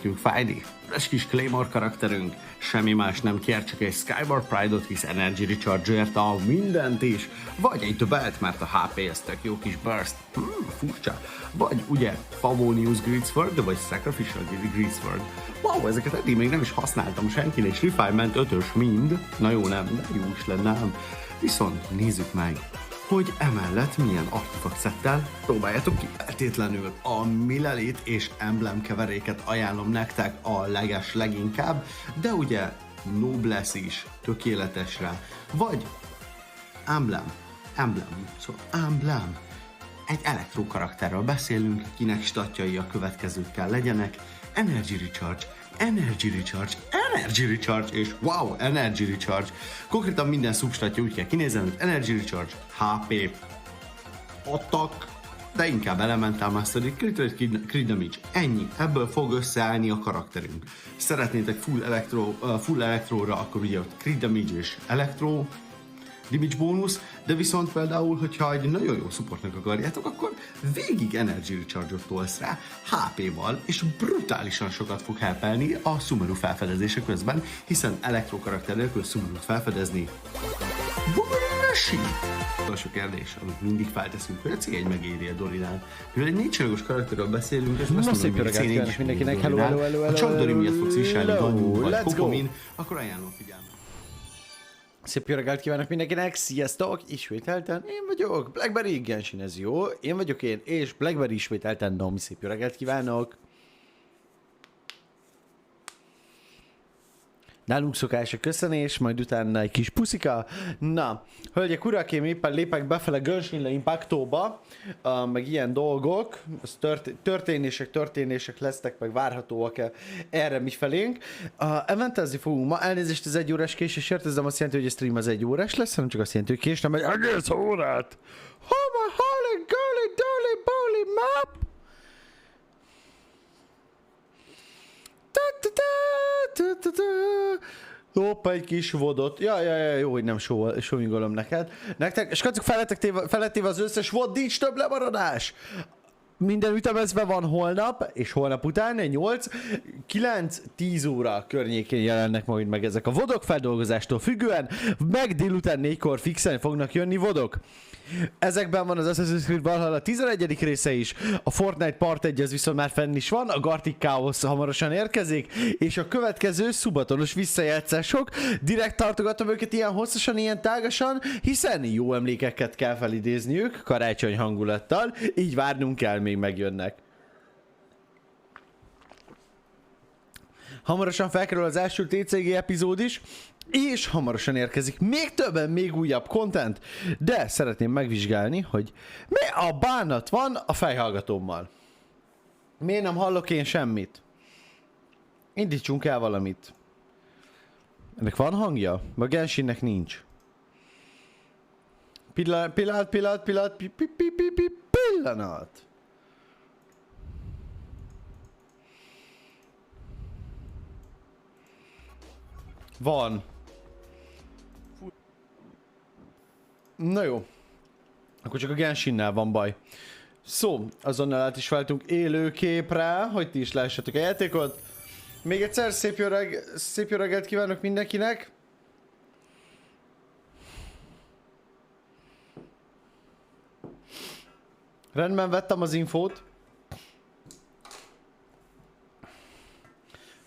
nekünk fájni. Ez kis Claymore karakterünk semmi más nem kér, csak egy Skyward Pride-ot, hisz Energy Recharge-ért a mindent is, vagy egy többet, mert a HP ez tök jó kis burst, furcsa, vagy ugye Favonius Greatsword, vagy Sacrificial Greatsword. Wow, ezeket eddig még nem is használtam senkinek, és Refinement 5-ös mind, na jó nem, de jó is lenne ám. Viszont nézzük meg, hogy emellett milyen artefakt szettel próbáljátok ki. Feltétlenül a Milelit és Emblem keveréket ajánlom nektek a leginkább, de ugye Noblesse is tökéletesre, vagy Emblem, szóval Emblem. Egy elektro karakterről beszélünk, kinek statjai a következőkkel legyenek: Energy Recharge, és wow, Energy Recharge. Konkrétan minden szubstatja úgy kell kinézni, hogy Energy Recharge, HP, attack, de inkább Elemental Mastery, Crit Damage. Ennyi. Ebből fog összeállni a karakterünk. Szeretnétek full elektróra, akkor ugye ott Crit Damage és Elektro damage bónusz, de viszont például, hogyha egy nagyon jó supportnak akarjátok, akkor végig Energy Recharge-ot tolsz rá HP-val, és brutálisan sokat fog helpelni a Sumeru felfedezése közben, hiszen elektro karakter nélkül Sumerut felfedezni Bullshit! Utolsó kérdés, amit mindig felteszünk, hogy a C1 megéri a Dorinál. Mivel egy 4 csillagos karakterről beszélünk, és azt mondom, hogy a C4 is mindenkinek, hello. Ha csak Dori miatt fogsz viselni Ganyu vagy Kokomin, akkor ajánlom figyelmet. Szép jó reggelt kívánok mindenkinek, sziasztok! Ismételten én vagyok, Blackberry, Genshin ez jó, én vagyok én, és Blackberry ismételten Dom, szép jó reggelt kívánok! Nálunk szokás a köszönés, majd utána egy kis puszika. Na, hölgyek, urak, én éppen lépek befele Genshin Impactóba, meg ilyen dolgok, az történések lesznek, meg várhatóak erre mifelénk. Eventezni fogunk ma, elnézést az 1 órás késésért, ez nem azt jelenti, hogy a stream az 1 órás lesz, hanem csak azt jelenti, hogy késtem egy egész órát. Holy girly dolly boly map! Hoppa, egy kis vodot. Ja, jó, hogy nem sóingolom nektek. És kacuk felettéve az összes vod, nincs több lemaradás. Minden ütemezve van holnap, és holnap után 9-10 óra környékén jelennek majd meg ezek a vodok, feldolgozástól függően, meg délután 4-kor fixen fognak jönni vodok. Ezekben van az Assassin's Creed Valhalla 11. része is, a Fortnite Part 1 az viszont már fenn is van, a Gartic Chaos hamarosan érkezik, és a következő szubatonos visszajátszások. Direkt tartogatom őket ilyen hosszasan, ilyen tágasan, hiszen jó emlékeket kell felidézniük, karácsony hangulattal, így várnunk kell, még megjönnek. Hamarosan felkerül az első TCG epizód is, és hamarosan érkezik még többen, még újabb content, de szeretném megvizsgálni, hogy mi a bánat van a fejhallgatómmal. Miért nem hallok én semmit? Indítsunk el valamit. Ennek van hangja? A Genshinnek nincs. Pillanat. Van. Na jó. Akkor csak a Genshinnel van baj. Szó, azonnal át is váltunk élőképre, hogy ti is lássatok a játékot. Még egyszer szép jó reggelt kívánok mindenkinek. Rendben, vettem az infót.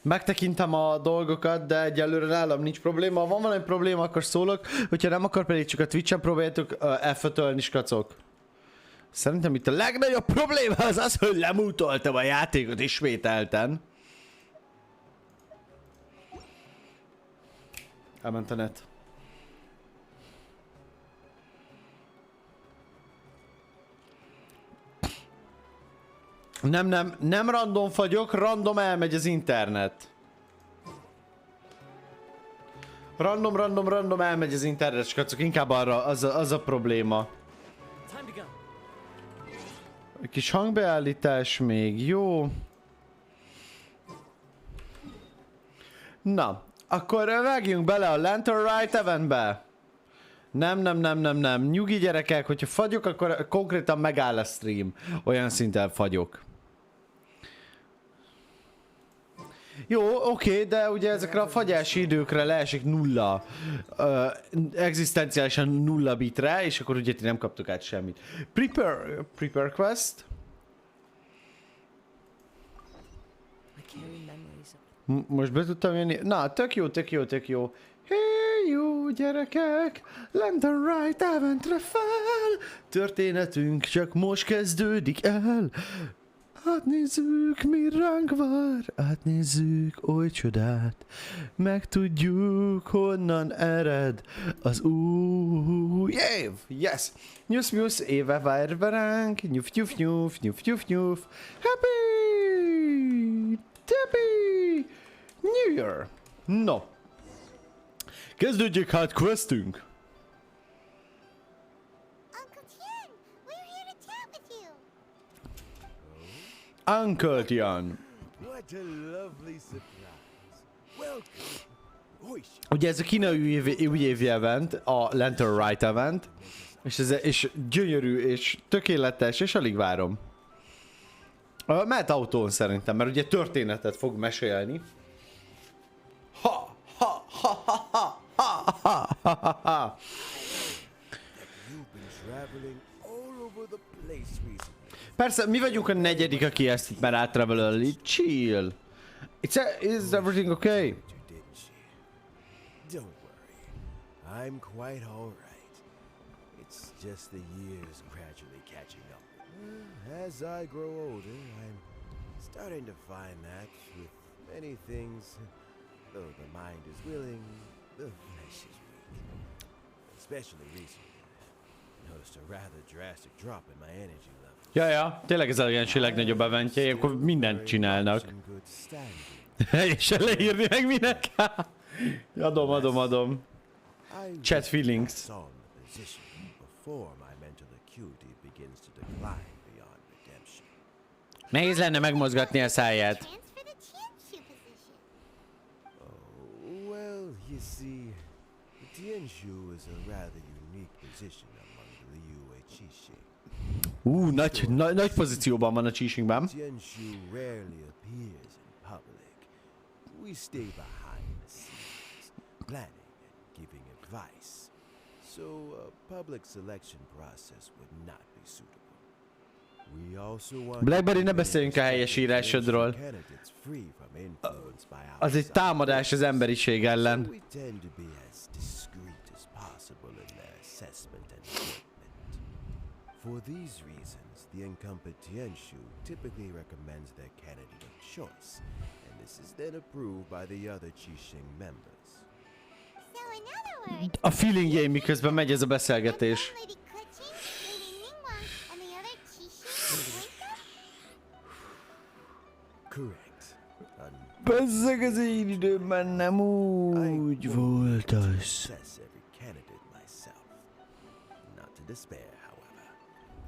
Megtekintem a dolgokat, de egyelőre nálam nincs probléma. Ha van valami probléma, akkor szólok. Hogyha nem, akkor pedig csak a Twitch-en próbáljátok elfötölni, skacok. Szerintem itt a legnagyobb probléma az az, hogy lemútoltam a játékot ismételten. Elment a net. Nem random fagyok, random elmegy az internet. Random elmegy az internet, skacok, inkább arra, az a probléma. Egy kis hangbeállítás még, jó. Na, akkor vágjunk bele a Lantern Rite eventbe. Nem. Nyugi gyerekek, hogyha fagyok, akkor konkrétan megáll a stream. Olyan szinten fagyok. Jó, oké, de ugye ezekre a fagyási időkre leesik nulla, egzisztenciálisan nulla bitre, és akkor ugye ti nem kaptok át semmit. Prepare quest. Most be tudtam jönni? Na, tök jó, tök jó, tök jó. Hey, jó gyerekek, lent a Rite eventre fel, történetünk csak most kezdődik el. Átnézzük, mi ránk vár, átnézzük oly csodát, megtudjuk, honnan ered az új év. Yes! Nyusz, nyusz, éve vár ránk, nyuf, nyuf, nyuf, nyuf, nyuf, nyuf. Happy New Year! No. Kezdődjük hát questünk. Uncle Tian. Ugye ez a Kinai újévi event, a Lantern Rite event, és gyönyörű, és tökéletes, és alig várom. Mehet autón szerintem, mert ugye történetet fog mesélni. Ha, ha, ha, ha, ha, ha, ha, ha, ha. Persze, mi vagyunk a negyedik, aki ezt itt már áttravelöli. Chill. Is everything okay? Don't worry. I'm quite all right. It's just the years gradually catching up. As I grow older, I'm starting to find that with many things, though the mind is willing, the flesh is weak. Especially recently, I noticed a rather drastic drop in my energy level. Ja, tényleg ez a Genshin legnagyobb eventje, akkor mindent csinálnak. És leírni meg minek? Adom. Chat feelings. Nehéz lenne megmozgatni a száját. Nagy pozícióban van a Chisingben. We stay behind the scenes, planning and giving advice, so a public selection process would not be suitable. We also want Blackberry, ne beszéljünk a helyes írásodról. Az egy támadás az emberiség ellen. We tend to be as discreet as possible in their assessment and equipment. For these reasons, the incumbent Tianshu typically recommends their candidate of choice. This is then approved by the other Qixing members. So in other words, A feelingjeim miközben megy ez a beszélgetés. Correct. Bezzeg az én időmben nem úgy volt az. Assess every candidate myself. Not to despair, however,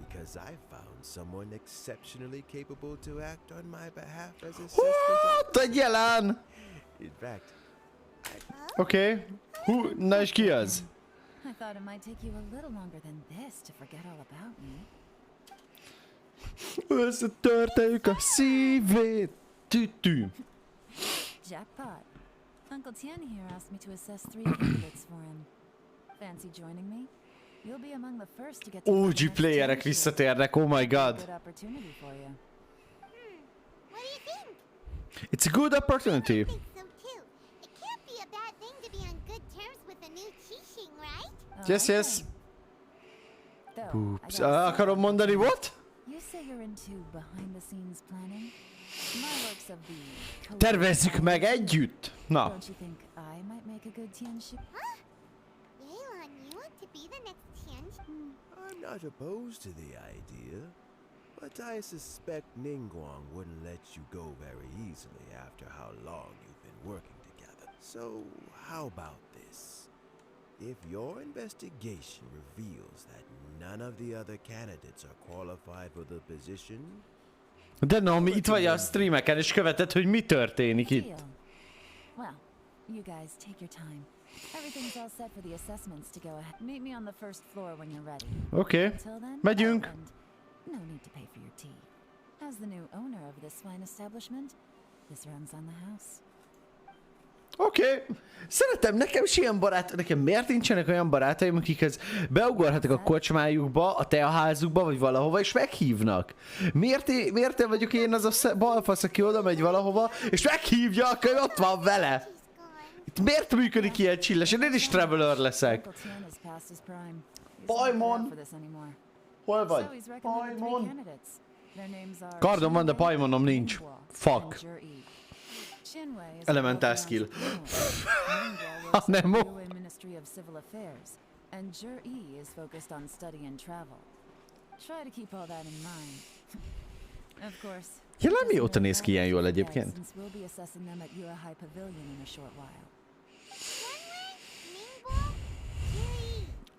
because I found someone exceptionally capable to act on my behalf as assessment. What? Jelen! In fact, Oké. Na és ki az? I thought it might take you a little longer than this to forget all about me. Összetörteljük a szívét. Tütű. Jackpot. Uncle Tian here asked me to assess 3 candidates for him. Fancy joining me? You'll be among the first to get to OG playerek visszatérnek, oh my god. good opportunity for you. what do you think? It's a good opportunity. I think so too. It can't be a bad thing to be on good terms with a new Qixing, right? Yes, yes. Though, Oops. I gotta say, Akarom mondani, what? you say you're into behind the scenes planning? My works of the Tervezzük meg együtt. Na. Don't you think I might make a good Tianshu? Huh? Yelan, you want to be the next Tianjin? I'm not opposed to the idea, but I suspect Ningguang wouldn't let you go very easily after how long you've been working together. So, how about this? If your investigation reveals that none of the other candidates are qualified for the position, De Naomi, itt vagy a streameken, és követed, hogy mi történik itt. Deal. Well, you guys take your time. Everything's all set for the assessments to go ahead. Meet me on the first floor when you're ready. Oké. Until then, Megyünk. and no need to pay for your tea. As the new owner of this fine establishment, This runs on the house. Oké. Szeretem, nekem is ilyen nekem miért nincsenek olyan barátaim, akikhez beugorhatok a kocsmájukba, a teaházukba, vagy valahova, és meghívnak? Miért vagyok én az a balfasz, aki oda megy valahova, és meghívja, akkor ott van vele? Itt miért működik ilyen csilles? Én is traveler leszek. Paimon! Hol vagy? Paimon! Kardom van, de Paimonom nincs. Fuck. Elemental skill. Nem. And Jur-E is focused on study and travel. Try to keep all that in mind. Of course. Jelenleg mióta néz ki ilyen jól egyébként? Since we'll be assessing them at Ur-Hai Pavilion in a short while.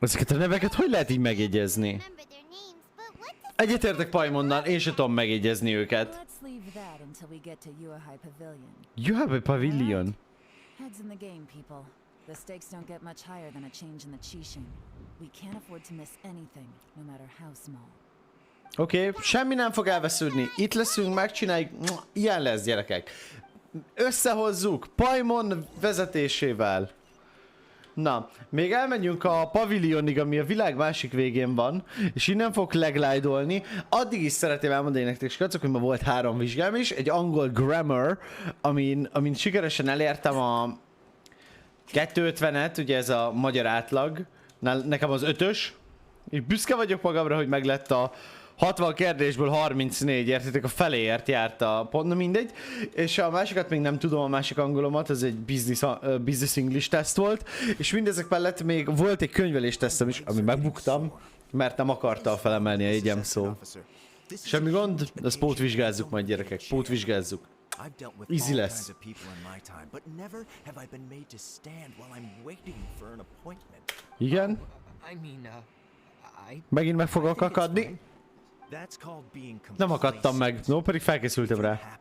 Ezeket a neveket hogy lehet így megjegyezni? Remember their names, but what does Egyetértek Paimonnal, én sem tudom megjegyezni őket. Let's leave that until we get to Ur-Hai Pavilion. Ur-Hai Pavilion. Heads in the game, people. The stakes don't get much higher than a change in the Qixing. We can't afford to miss anything, no matter how small. Oké, semmi nem fog elvesződni. Itt leszünk, megcsináljuk. Ilyen lesz, gyerekek. Összehozzuk Paimon vezetésével. Na, még elmegyünk a pavilionig, ami a világ másik végén van, és innen fogok leglide-olni. Addig is szeretném elmondani nektek, skacok, hogy ma volt 3 vizsgám is, egy angol grammar, amin sikeresen elértem a 250-et, ugye ez a magyar átlag, nekem az 5-ös. Így büszke vagyok magamra, hogy meglett a 60 kérdésből 34, értitek, a feléért járt a pont, na mindegy. És a másikat még nem tudom, a másik angolomat, ez egy business English teszt volt. És mindezek mellett még volt egy könyvelés tesztem is, ami megbuktam, mert nem akarta felemelni a jegyem szó. Semmi gond, de ezt pótvizsgázzuk majd, gyerekek, pótvizsgázzuk. Easy lesz. Igen? Megint meg fogok akadni. Nem akadtam meg, no, pedig felkészültem rá.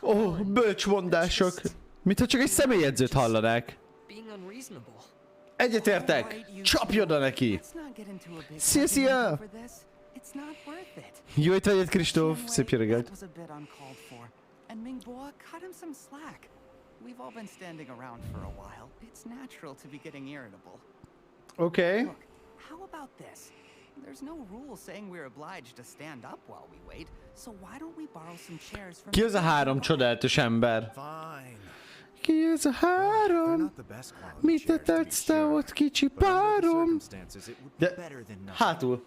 Ó, bölcsmondások. Mintha csak egy személyedzőt hallanák. Egyetértek! Csapj oda neki! Szia! Jó étvágyat, Kristóf! Szép jó reggelt! We've all been standing around for a while. It's natural to be getting irritable. Okay. Look, how about this? There's no rule saying we're obliged to stand up while we wait, so why don't we borrow some chairs from... Ki az a 3 csodálatos ember? Ki az a 3? Mit tetsz te ott, kicsi párom? De hátul.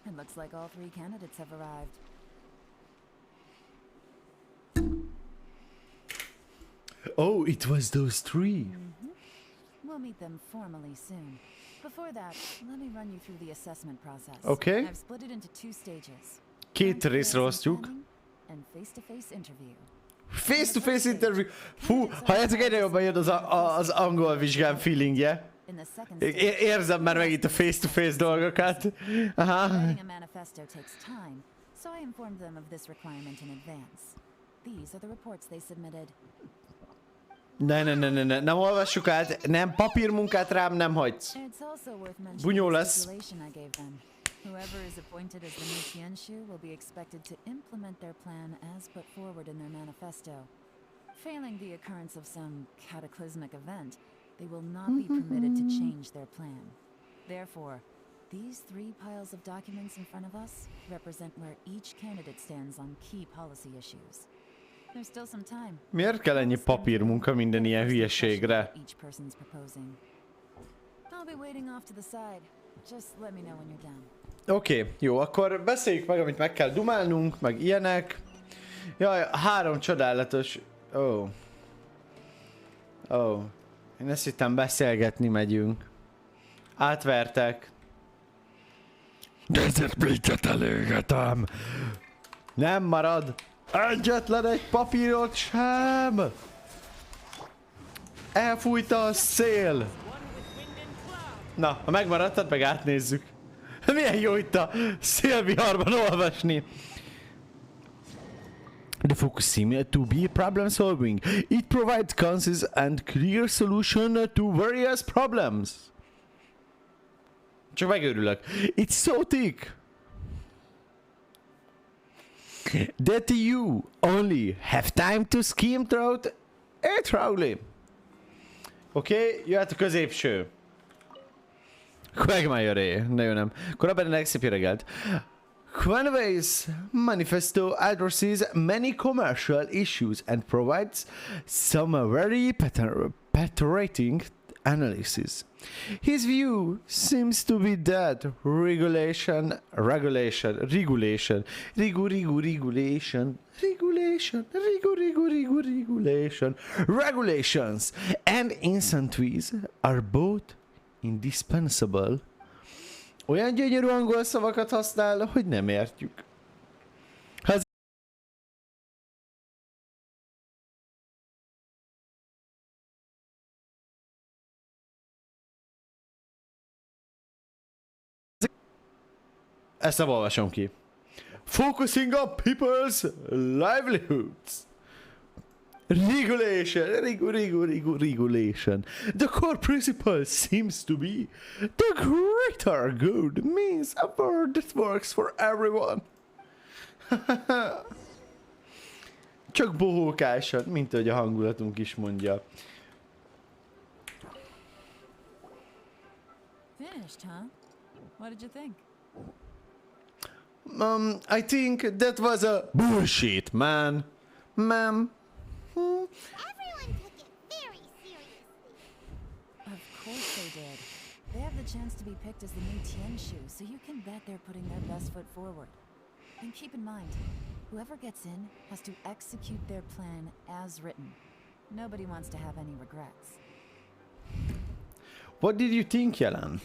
It looks like all 3 candidates have arrived. Oh, it was those 3. We'll meet them formally soon. Before that, let me run you through the assessment process. Okay. I've split it into 2 stages. 2 részre osztjuk. And face-to-face interview. Face-to-face interview. Fú, halljátok, egyre jobban jön az angol vizsgám feelingje. Érzem már megint a face-to-face dolgokat. Aha. Writing a manifesto takes time, so I informed them of this requirement in advance. These are the reports they submitted. Ne, nem olvassuk át, nem, papírmunkát rám nem hagysz. Bunyó lesz. Whoever is appointed as the new Tianshu will be expected to implement their plan as put forward in their manifesto. Failing the occurrence of some cataclysmic event, they will not be permitted to change their plan. Therefore, these 3 piles of documents in front of us represent where each candidate stands on key policy issues. There's still some time. Miért kell ennyi papírmunka minden ilyen hülyeségre? Each person's proposing. I'll be waiting off to the side. Just let me know when you're done. Oké, jó, akkor beszéljük meg, amit meg kell dumálnunk, meg ilyenek. Jaj, 3 csodálatos... Ó. Én ezt hittem, beszélgetni megyünk. Átvertek. Desert Bridge-et elégetem. Nem marad. Egyetlen egy papírot sem. Elfújta a szél. Na, ha megmaradtad, meg átnézzük. Milyen jó itt a szélviharban olvasni. The focus seems to be problem solving. It provides concise and clear solution to various problems. Csak megőrülök. It's so thick that you only have time to skim through it thoroughly. Oké, jöhet a középső. Quagmire-é. Ne jó nem. Korábban szép reggelt. Quanway's manifesto addresses many commercial issues and provides some very penetrating analysis. His view seems to be that regulation, regulations and incentives are both indispensable. Olyan gyönyörű angol szavakat használ, hogy nem értjük. Ezt nem olvasom ki. Focusing on people's livelihoods. Regulation. The core principle seems to be the greater good means a word that works for everyone. Csak bohókásan, mint ahogy a hangulatunk is mondja. Finished, huh? What did you think? I think that was a bullshit, man. Ma'am. Everyone took it very seriously. Of course they did. They have the chance to be picked as the new Tianshu, so you can bet they're putting their best foot forward. And keep in mind, whoever gets in has to execute their plan as written. Nobody wants to have any regrets. What did you think, Jelen?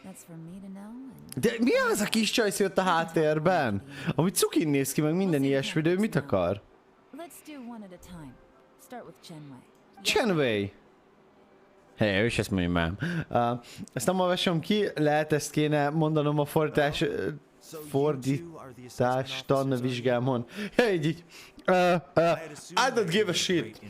That's for me to know. De mi az a kis csajsz jött a háttérben? Amit cukin néz ki, meg minden ilyesmi, de ő mit akar? Let's do one at a time. Start with Chenwei. Chenwei. Hey, ő is ezt mondja már. Ezt nem olvasom ki, lehet ezt kéne mondanom a fordítástan vizsgámon. Hey, így. I don't give a shit.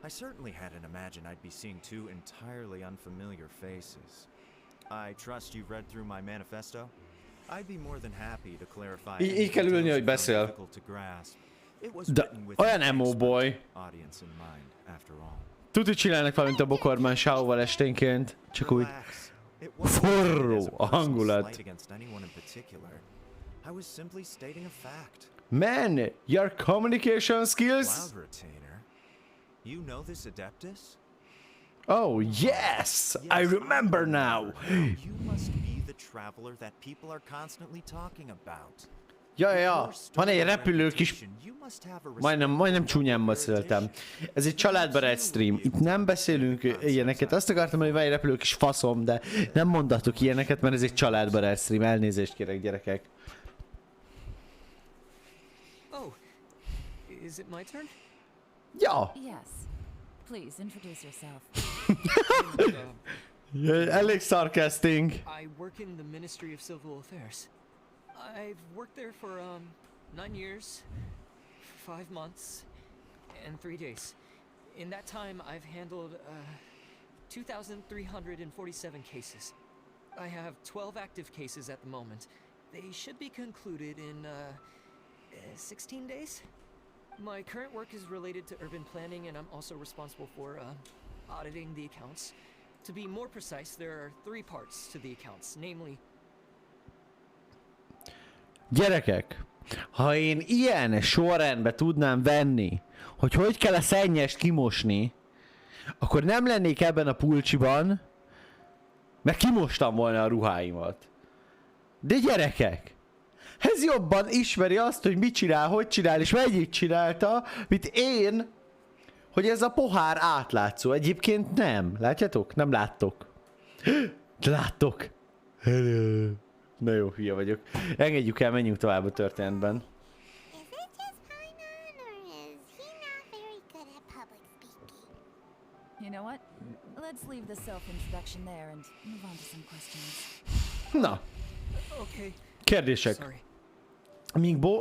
I certainly hadn't imagined I'd be seeing two entirely unfamiliar faces. I trust you've read through my manifesto? I'd be more than happy to clarify Így kell ülni, hogy beszél. De olyan emo boy. Tuti csinálnak valamint a bokorban Shao-val esténként. Csak úgy forró a hangulat. Man, your communication skills? You know this Adeptus? Oh, yes! I remember now! You must be the traveler that people are constantly talking about. Ja, van egy repülők is. Majdnem csúnyán beszéltem. Ez egy családbarát stream. Itt nem beszélünk ilyeneket. Azt akartam, hogy van egy repülők is faszom, de nem mondatok ilyeneket, mert ez egy családbarát stream. Elnézést kérek, gyerekek. Oh, is it my turn? Ja. Yes. Please introduce yourself. Elég sarcastic. I work in the Ministry of Civil Affairs. I've worked there for 9 years, 5 months, and 3 days. In that time, I've handled 2,347 cases. I have 12 active cases at the moment. They should be concluded in 16 days. My current work is related to urban planning, and I'm also responsible for auditing the accounts. To be more precise, there are 3 parts to the accounts, namely... Gyerekek, ha én ilyen sorrendbe tudnám venni, hogy kell a szennyest kimosni, akkor nem lennék ebben a pulcsiban, mert kimostam volna a ruháimat. De gyerekek, ez jobban ismeri azt, hogy mit csinál, hogy csinál, és mennyit csinálta, mint én, hogy ez a pohár átlátszó. Egyébként nem. Látjátok? Nem láttok. De láttok. Hello. Na jó, hülye vagyok. Engedjük el, menjünk tovább a történetben. Is it just Paimon, or is he not very good at public speaking? You know what? Let's leave the self-introduction there and move on to some questions. Na. Okay. Kérdések. Sorry.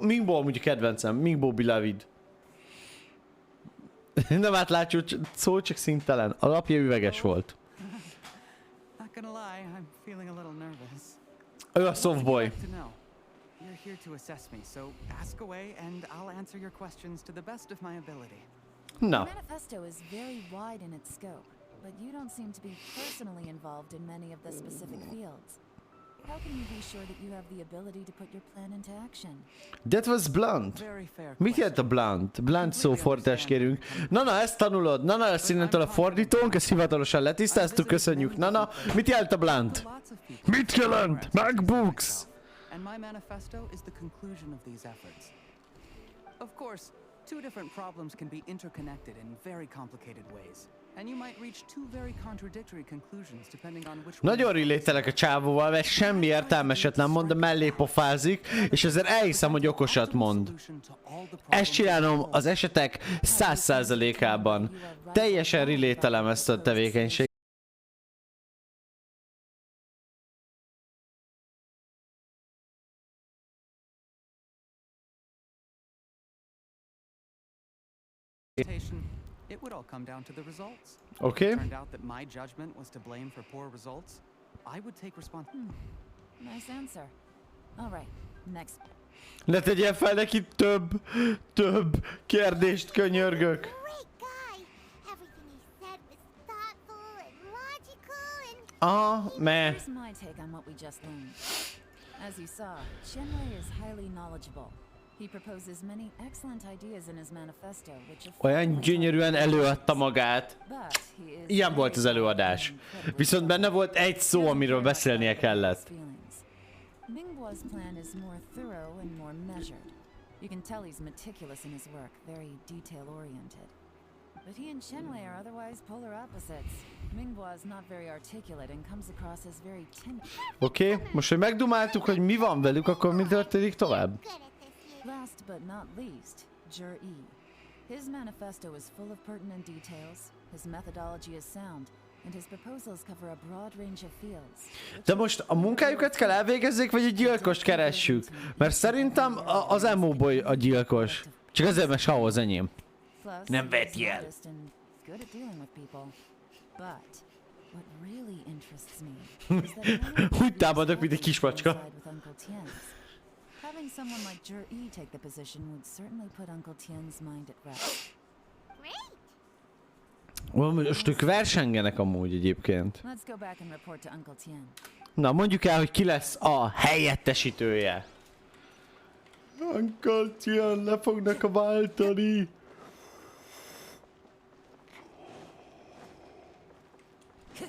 Mingbo amúgy a kedvencem. Mingbo beloved. Nem átlátszó szó, csak szintelen. A lapja üveges volt. Not gonna lie, I'm feeling a little nervous. Ő a softboy. To know. You're here to assess me, so ask away and I'll answer your questions to the best of my ability. The Na, manifesto is very wide in its scope, but you don't seem to be personally involved in many of the specific fields. How can you be sure that you have the ability to put your plan into action? that was blunt. Very fair Mit jelent a blunt? Blunt szófordítást kérünk. Nana, ezt tanulod. Nana lesz innentől a fordítónk, ezt hivatalosan letisztáztuk, köszönjük. Nana, mit jelent a blunt? Mit jelent? MacBooks! And my manifesto is the conclusion of these efforts. Of course, two different problems can be interconnected in very complicated ways, and you might reach two very contradictory conclusions depending on which Nagyon relételek a csávóval, mert semmi értelmeset nem mond, de mellé pofázik, és ezért elhiszem, hogy okosat mond. Ezt csinálom az esetek 100%-ában. Teljesen relételem ezt a tevékenységet. It would all come down to the results. Oké? If it turned out that my judgment was to blame for poor results, I would take responsibility. Nice answer. All right, next. Ne tegyen fel neki több kérdést, könyörgök. Great guy. Everything he said was thoughtful and logical and Meh. Here's my take on what we just learned. As you saw, Shenwei is highly knowledgeable. He proposes many excellent ideas in his manifesto, which are Olyan gyönyörűen előadta magát. but he is Ilyen volt az előadás. Viszont benne volt egy szó, amiről beszélnie kellett. Mingguo's plan is more thorough and more measured. You can tell he's meticulous in his work, very detail-oriented. But he and Shenwei are otherwise polar opposites. Minghua is not very articulate and comes across as very timid. Oké, most hogy megdumáltuk, hogy mi van velük, akkor mi történik tovább? good at this, you. Last but not least, Jur-E. His manifesto is full of pertinent details, his methodology is sound, and his proposals cover a broad range of fields. De most a munkájukat kell elvégezzék, vagy egy gyilkost keressük? Mert szerintem az emo-boy a gyilkos. Csak azért, mert Sao az enyém. Plus, Nem he's veti el. modest and good at dealing with people. But what really interests me is that none of Úgy támadok, mint egy these kismacska. coincide with Uncle Tien's. Having someone like Jur-E take the position would certainly put Uncle Tien's mind at rest. Great. Most ők versengenek amúgy egyébként. Let's go back and report to Uncle Tien. Na, mondjuk el, hogy ki lesz a helyettesítője. Uncle Tien, le fognak a váltani.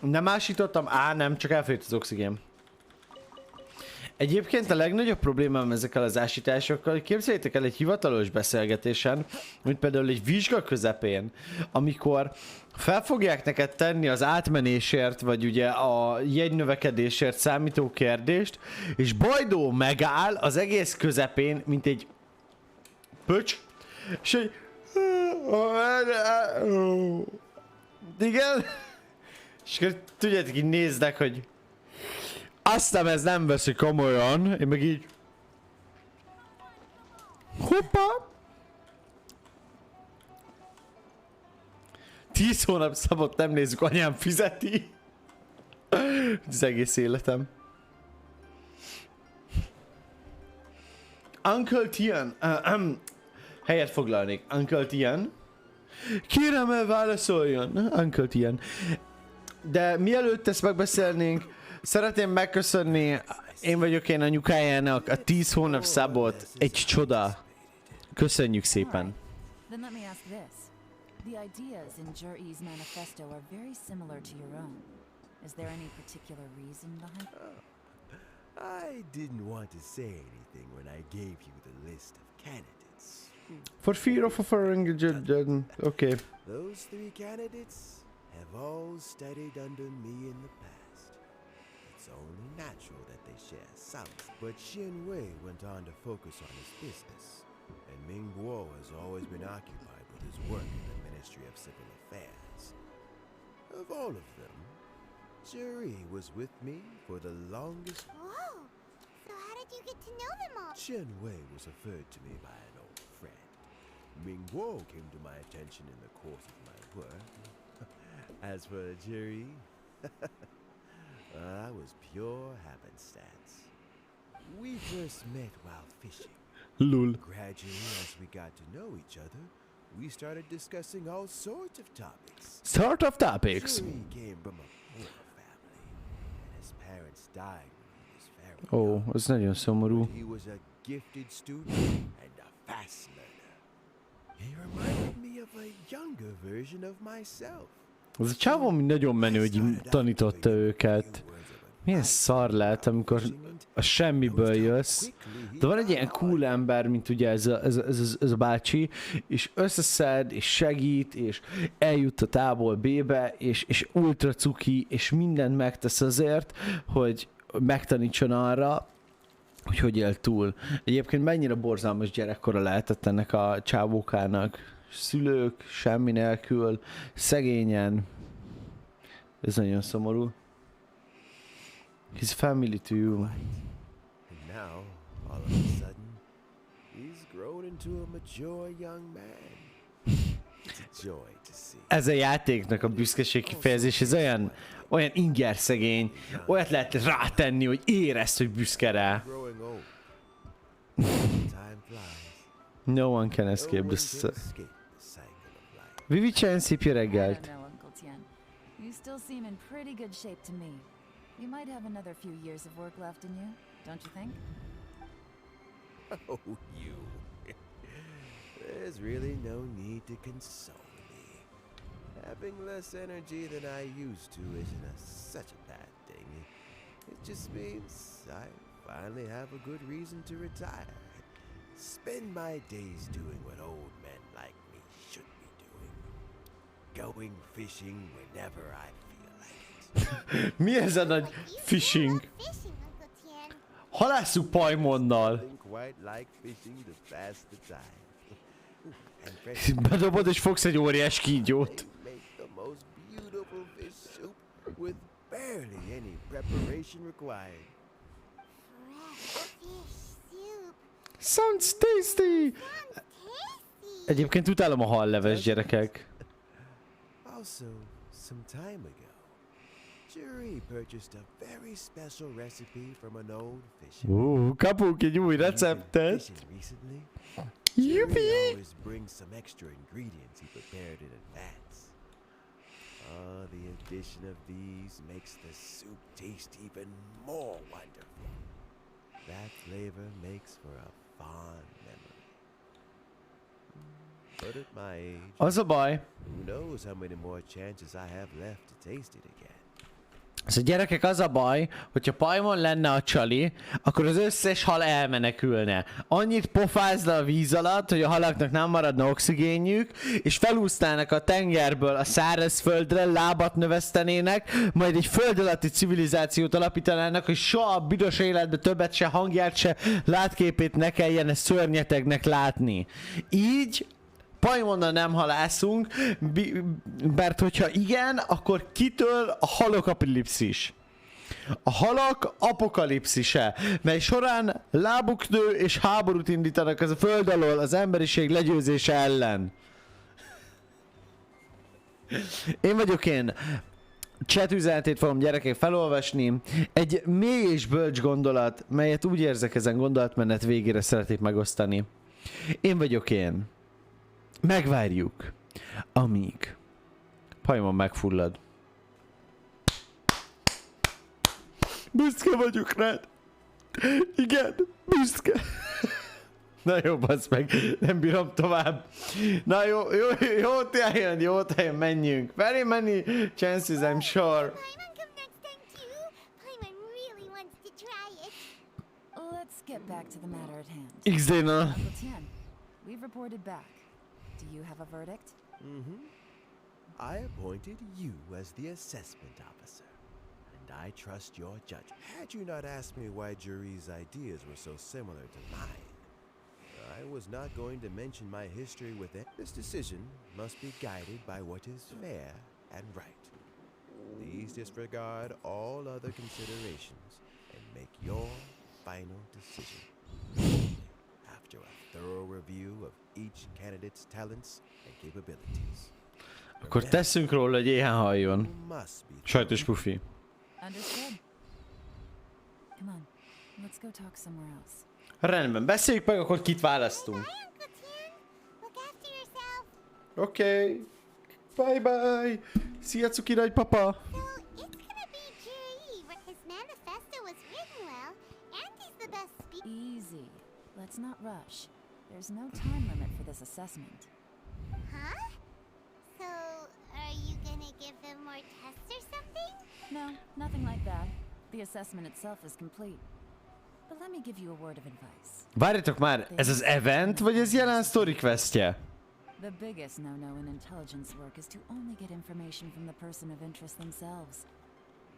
Nem ásítottam? Nem, csak elfogyott az oxigén. Egyébként a legnagyobb problémám ezekkel az ásításokkal, hogy képzeljétek el egy hivatalos beszélgetésen, mint például egy vizsga közepén, amikor fel fogják neked tenni az átmenésért, vagy ugye a jegynövekedésért számító kérdést, és Bajdó megáll az egész közepén, mint egy pöcs, és egy... Igen? És akkor tudjátok, így néznek, hogy aztán ez nem veszi komolyan, én meg így... Hoppa! 10 hónap szabott nem nézzük, anyám fizeti. Az egész életem. Uncle Tien. Helyet foglalnék. Uncle Tien. Kérem el válaszoljon. Uncle Tien. De mielőtt ezt megbeszélnénk, szeretném megköszönni, én vagyok én anyukájának a 10 hónap szabot. Egy csoda. Köszönjük szépen. Then let me ask this. The ideas in Jur-E's manifesto are very similar to your own. Is there any particular reason behind I didn't want to say anything when I gave you the list of candidates. For fear of offering... Okay. Those three candidates have all studied under me in the past. It's only natural that they share some. But Shenwei went on to focus on his business, and Mingguo has always been occupied with his work in the Ministry of Civil Affairs. Of all of them, Juri was with me for the longest. Whoa. So how did you get to know them all? Shenwei was referred to me by an old friend. looming war came to my attention in the course of my work. As for a jury, I was pure happenstance. We first met while fishing. Lul. Gradually, as we got to know each other, we started discussing all sorts of topics. Sort of topics. Jerry came from a poor family, and his parents died when he was very Ó, young. ez nagyon szomorú. He was a gifted student and a fast learner. He reminded me of a younger version of myself. Az a csávó nagyon menő, hogy tanította őket. Milyen szar lehet, amikor a semmiből jössz, de van egy ilyen cool ember, mint ugye ez a bácsi, és összeszed, és segít, és eljut a tából B-be, és ultra cuki, és mindent megtesz azért, hogy megtanítson arra, hogy él túl. Egyébként mennyire borzalmas gyerekkora lehetett ennek a csávókának. Szülők, semmi nélkül, szegényen. Ez nagyon szomorú. His family to you. And now, all of a sudden, he's grown into a mature young man. It's a joy to see. Ez a játéknak a büszkeség kifejezés, ez olyan ingerszegény, olyat lehet rátenni, hogy érezd, hogy büszke rá. Growing old. Time flies. No one can No escape one this. can escape the cycle of life. Vivi Chen, szép jó I don't reggelt. know, Uncle Tien. You still seem in pretty good shape to me. You might have another few years of work left in you, don't you think? Oh, you. There's really no need to console me. Having less energy than I used to isn't such a bad thing. It just means I finally have a good reason to retire. Spend my days doing what old men like me should be doing. Going fishing whenever I feel like it. Mi ez a nagy fishing? Fishing, Uncle Tien. Halásszuk pajmonnal. Nothing quite like fishing to pass the time. And fresh Bedobod és fogsz egy óriás kígyót. they make the most beautiful fish soup with barely any preparation required. Fresh fish soup. Sounds tasty! Tasty. Egyébként utálom a halleves, gyerekek. Also, some time ago, Jerry purchased a very special recipe from an old fisherman. Kapunk egy új He's been receptet. fishing recently. Jerry Yuppie! always brings some extra ingredients he prepared in advance. The addition of these makes the soup taste even more wonderful. That flavor makes for a fond memory. But at my age, Az a baj, who knows how many more chances I have left to taste it again. szóval gyerekek, az a baj, hogyha pajmon lenne a csali, akkor az összes hal elmenekülne. Annyit pofáz le a víz alatt, hogy a halaknak nem maradna oxigénjük, és felúsznának a tengerből a szárazföldre, lábat növesztenének, majd egy föld alatti civilizációt alapítanának, hogy soha a büdös életbe többet se hangját, se látképét ne kelljen ezt szörnyetegnek látni. Így pajmonnal nem halászunk, mert hogyha igen, akkor kitől a halok apokalipszis. A halak apokalipszise, mely során lábuk nő és háborút indítanak az a föld alól az emberiség legyőzése ellen. Én vagyok én. Chat üzenetét fogom gyerekek felolvasni. Egy mély és bölcs gondolat, melyet úgy érzek ezen gondolatmenet végére szeretnék megosztani. Én vagyok én. Megvárjuk, amíg pajmon megfullad. Büszke vagyok rád. Igen, büszke. Na jó, bassz meg, nem bírom tovább. Na jó tájön, menjünk. Very many chances, I'm sure. Paimon come next time too. Paimon really wants to try it. Let's get back to the matter at hand. XD-nal. Uncle Tien, we've reported back. Do you have a verdict? I appointed you as the assessment officer, and I trust your judgment. Had you not asked me why Jury's ideas were so similar to mine, I was not going to mention my history with it. This decision must be guided by what is fair and right. Please disregard all other considerations and make your final decision after after a thorough review of each candidate's talents and capabilities. Akkor teszünk róla, hogy éhen halljon. You must be Sajtos pufi. Understood. Come on, let's go talk somewhere else. Rendben, beszéljük meg, akkor kit választunk. Bye, Uncle Tim. Look after yourself. Oké. Bye bye. Szia, cuki nagypapa. So it's gonna be Jerry, where his manifesto was written well, and he's the best speaker. Easy. Let's not rush. There's no time limit for this assessment. Huh? So are you gonna give them more tests or something? No, nothing like that. The assessment itself is complete. But let me give you a word of advice. Várjatok már, ez az event, vagy ez jelen story questje? The biggest no-no in intelligence work is to only get information from the person of interest themselves.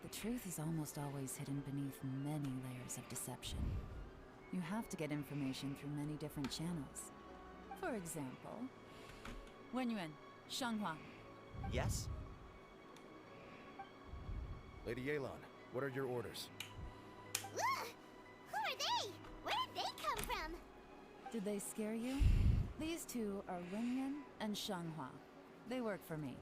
The truth is almost always hidden beneath many layers of deception. You have to get information through many different channels. For example, Wenyuan, Shanghua. Yes? Lady Yelan, what are your orders? Ugh! Who are they? Where did they come from? Did they scare you? These two are Wenyuan and Shanghua. They work for me.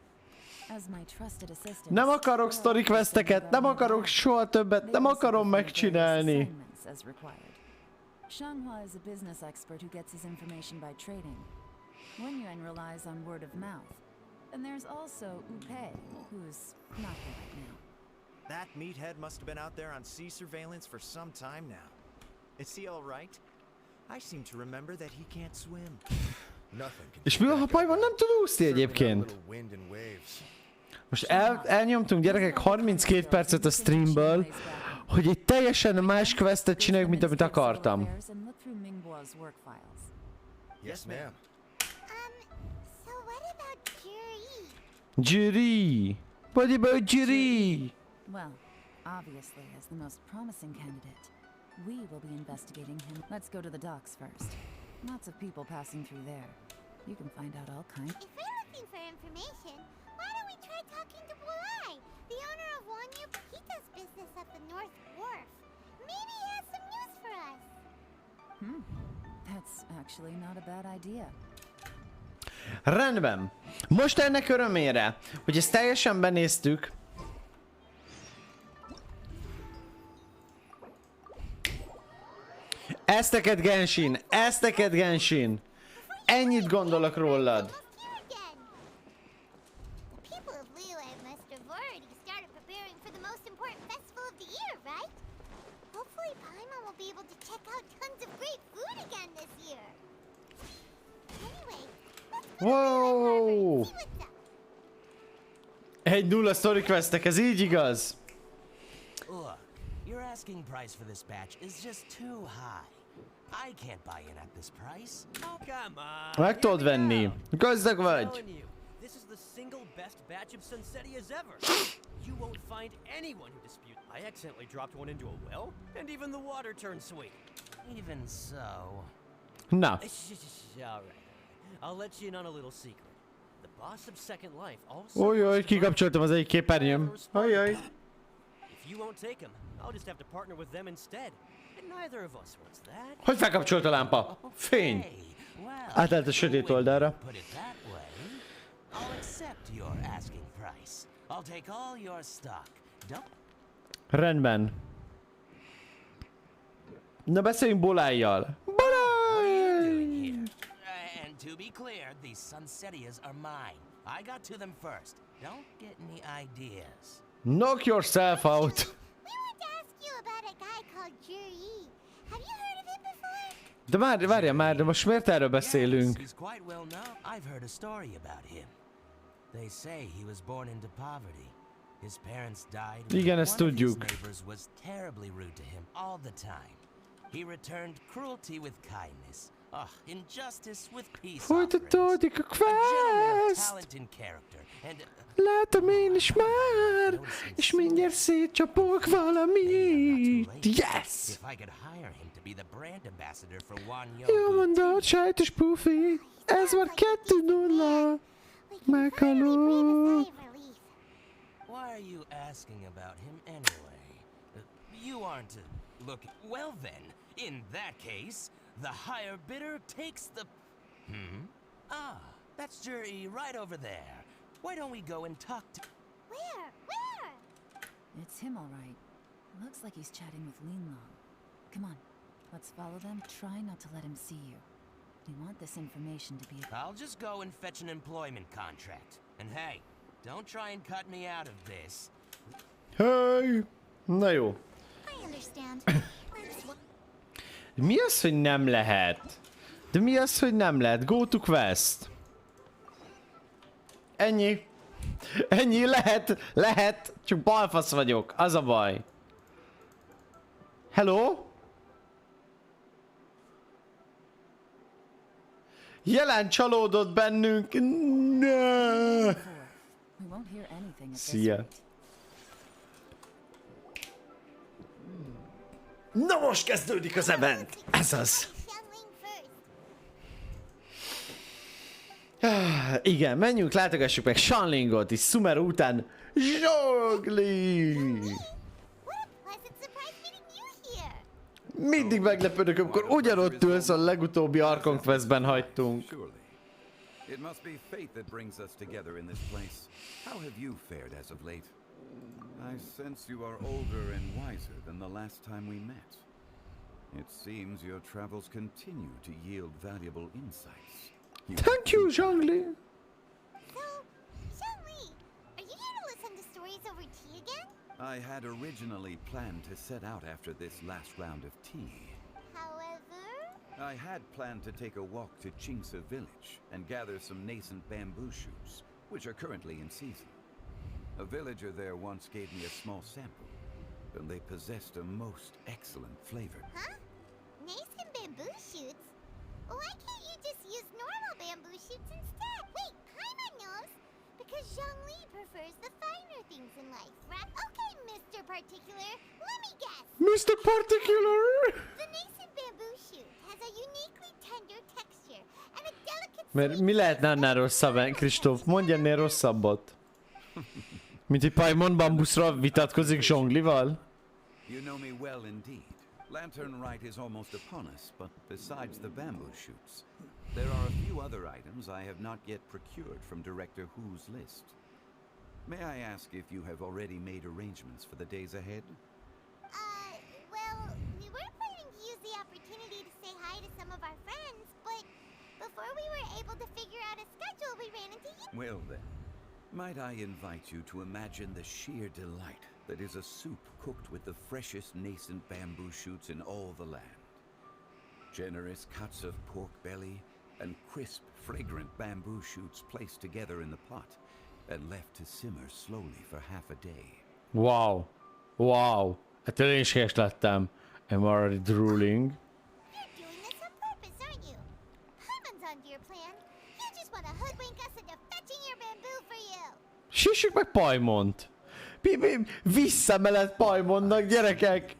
As my trusted assistant. Nem akarok story questeket, nem akarok soha többet, nem akarom megcsinálni. Shanghua is a business expert who gets his information by trading. Wenyuan relies on word of mouth. And there's also Upei, who's not here right now. That meathead must have been out there on sea surveillance for some time now. Is he all right? I seem to remember that he can't swim. Nothing can És mi van, ha bajban nem tud úszni egyébként? Most elnyomtunk gyerekek 32 percet a streamből, hogy egy teljesen más questet csináljuk, mint amit akartam. Yes, ma'am. So what about Jerry? Jury! What about jury? Well, obviously, as the most promising candidate, we will be investigating him. Let's go to the docks first. Lots of people passing through there. You can find out all kinds. If we're looking for information, why don't we try talking to Bulai, the owner of Wanyu Pahita's business at the North Wharf? Maybe he has some news for us. That's actually not a bad idea. Rendben. Most ennek örömére, hogy ezt teljesen benéztük. Ezt neked, Genshin! Ezt neked, Genshin! Ennyit gondolok rólad. The people of Liyue must have already started preparing for the most important festival of the year, right? Hopefully Paimon will be able to check out tons of great food again this year. Anyway, let's go Wow! see what's up. 1-0 story questek, ez így igaz. Look, your asking price for this batch is just too high. I can't buy in at this price. Oh, come on. Meg tudod venni. Gazdag vagy. This is the single best batch of Sunsetias ever. You won't find anyone who disputes. I accidentally dropped one into a well, and even the water turned sweet. Even so. Na. All right. I'll let you in on a little secret. The boss of Second Life also. Ojjaj, kikapcsoltam az egyik képernyőm. Ajjaj. If you won't take them, I'll just have to partner with them instead. And neither of us wants that. Hogy felkapcsolt a lámpa? Fény. Hey, well, Átállt a sötét oldalra. put it that way. I'll accept your asking price. I'll take all your stock. Don't Rendben. Na beszéljünk Bolájjal. doing Boláj! here. And to be clear, these Sunsetias are mine. I got to them first. Don't get any ideas. Knock yourself out. We want to ask you about a guy called Jerry. Have you heard of him before? De már, várjál már, de most miért erről beszélünk? Yes, he's quite well known. I've heard a story about him. They say he was born into poverty. His parents died. Igen, when ezt one of his tudjuk. neighbors was terribly rude to him all the time. He returned cruelty with kindness. Injustice with peace. Folytatódik a A gentleman of quest! talent and character, and Látom én is már, és mindjárt szétcsapok valamit. Yes! if I could hire him to be the brand ambassador for Jó Wanyu. mondod, sajtos pufi. Ez már 2-0. We can finally breathe a Meghalok. sigh of relief. Why are you asking about him anyway? You aren't looking. Well then, in that case, The higher bidder takes the... Ah, that's Jury right over there. Why don't we go and talk to... Where? Where? It's him, all right. Looks like he's chatting with Linlong. Come on, let's follow them. Try not to let him see you. We want this information to be... I'll just go and fetch an employment contract. And hey, don't try and cut me out of this. Hey! Na jó. I understand. Mi az, hogy nem lehet? De mi az, hogy nem lehet? Go to quest. Ennyi. Ennyi, lehet. Csak balfasz vagyok, az a baj. Hello? Jelen csalódott bennünk. Ne. We won't hear anything at this Szia. rate. Na most kezdődik az event. Ez az. Igen, menjünk, látogassuk meg Shanlingot és Sumeru után Zsongli! Mindig meglepődök, amikor ugyanott ülsz, a legutóbbi Arkon Questben hagytunk. It must be fate that brings us together in this place. How have you fared as of late? I sense you are older and wiser than the last time we met. It seems your travels continue to yield valuable insights. Thank you, Zhongli. So, Zhongli, are you here to listen to stories over tea again? I had originally planned to set out after this last round of tea. However... I had planned to take a walk to Chingsa village and gather some nascent bamboo shoots, which are currently in season. A villager there once gave me a small sample, and they possessed a most excellent flavor. Huh? Nascent bamboo shoots? Why can't you just use normal bamboo shoots instead? Wait, Paimon knows! Because Zhongli prefers the finer things in life, right? Okay, Mr. Particular, let me guess! Mr. Particular! The nascent bamboo shoot has a uniquely tender texture and a delicate... Mert mi lehetne annál rosszabb, Kristóf? Mondj ennél rosszabbat. Mint hogy Paimon bambuszra vitatkozik Zhonglival? You know me well indeed. Lantern Rite is almost upon us, but besides the bamboo shoots, there are a few other items I have not yet procured from Director Hu's list. May I ask if you have already made arrangements for the days ahead? Well, we were planning to use the opportunity to say hi to some of our friends, but before we were able to figure out a schedule, we ran into you. Well then, might I invite you to imagine the sheer delight that is a soup cooked with the freshest nascent bamboo shoots in all the land. Generous cuts of pork belly and crisp, fragrant bamboo shoots placed together in the pot and left to simmer slowly for half a day. Wow. Wow. Ettől én is híres lettem. I'm already drooling. You're doing this on purpose, aren't you? Paimon's onto your plan. You just want to hoodwink us into fetching your bamboo for you. Sissük meg Paimont. Visszamelet Paimonnak, gyerekek.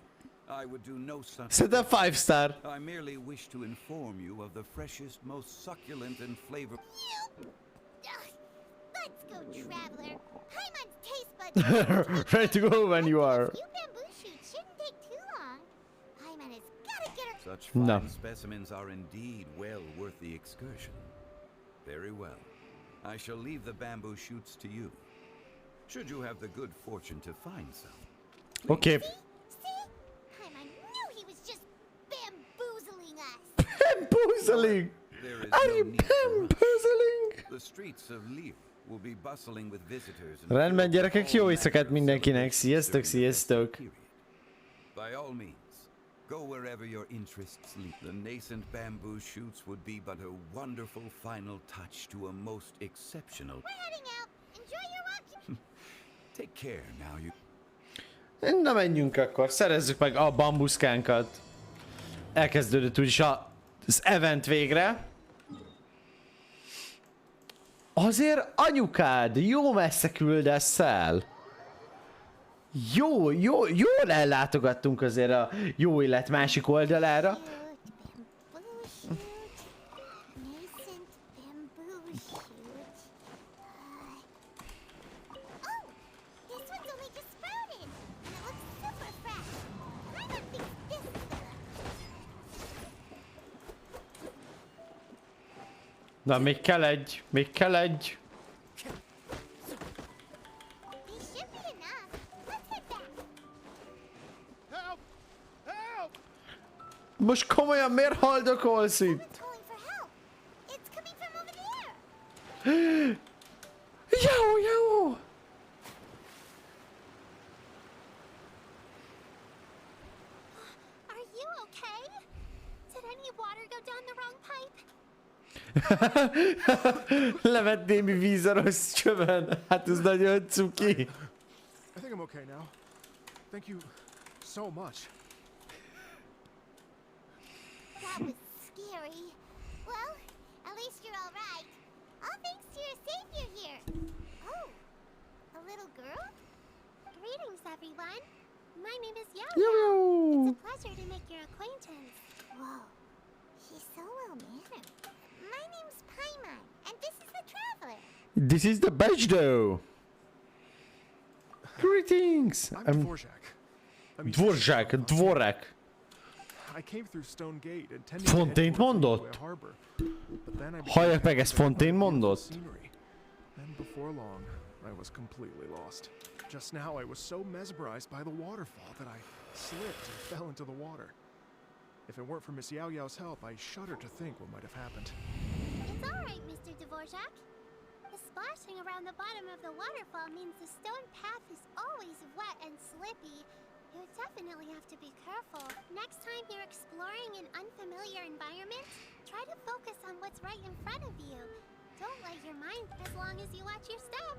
I would do no such. Szerintem 5 star. I merely wish to inform you of the freshest, most succulent and flavor. Let's go, traveler. Paimon's taste buds. Ready to go when you are. You bamboo shoots shouldn't take too long. Paimon has gotta get her. Such fine No. specimens are indeed well worth the excursion. Very well. I shall leave the bamboo shoots to you. Should you have the good fortune to find some. Okay. See? Paimon knew he was just bamboozling us. Bamboozling. There is Are no you need to rush. bamboozling? The streets of Lille will be bustling with visitors. and Rendben, filled with gyerekek, jó all éjszakát manner of mindenkinek. celebrations Sziasztok, during the festive sziasztok. period. By all means, go wherever your interests lead. The nascent bamboo shoots would be but a wonderful final touch to a most exceptional. We're heading out. Enjoy your walk. Take care now, you. Na menjünk akkor, szerezzük meg a bambuszkánkat. Elkezdődött úgyis az event végre. Azért anyukád jó messze küldesz el. Jól ellátogattunk azért a jó élet másik oldalára. Bamboo shoot. Nascent bamboo shoot. Oh, this one's only just sprouted. And it looks super fresh. Paimon thinks this is the Na, még kell egy, még kell egy. They should be enough. Let's head back. Help! Help! Most komolyan miért haldokolsz itt? It's calling for help. It's coming from over there. Jó, jó! Are you okay? Did any water go down the wrong pipe? Levett némi víz a rossz csövön. Hát ez nagyon cuki. I think I'm okay now. Thank you so much. That was scary. Well, at least you're all right. All thanks to your savior here. Oh, a little girl? Greetings, everyone. My name is Yao. It's a pleasure to make your acquaintance. Whoa, he's so well mannered. My name's Paimon, and this is the traveler. This is the badge though. Greetings. I'm Dvorak. Dvorak, Dvorak. I came through Stone Gate intending Fontaine mondott? Halljak meg, ezt Fontaine mondott? And before long, I was completely lost. Just now I was so mesmerized by the waterfall that I slipped and fell into the water. If it weren't for Miss Yao Yao's help, I shudder to think what might have happened. It's all right, Mr. Dvorak. The splashing around the bottom of the waterfall means the stone path is always wet and slippy. You definitely have to be careful. Next time you're exploring an unfamiliar environment, try to focus on what's right in front of you. Don't let your mind as long as you watch your step.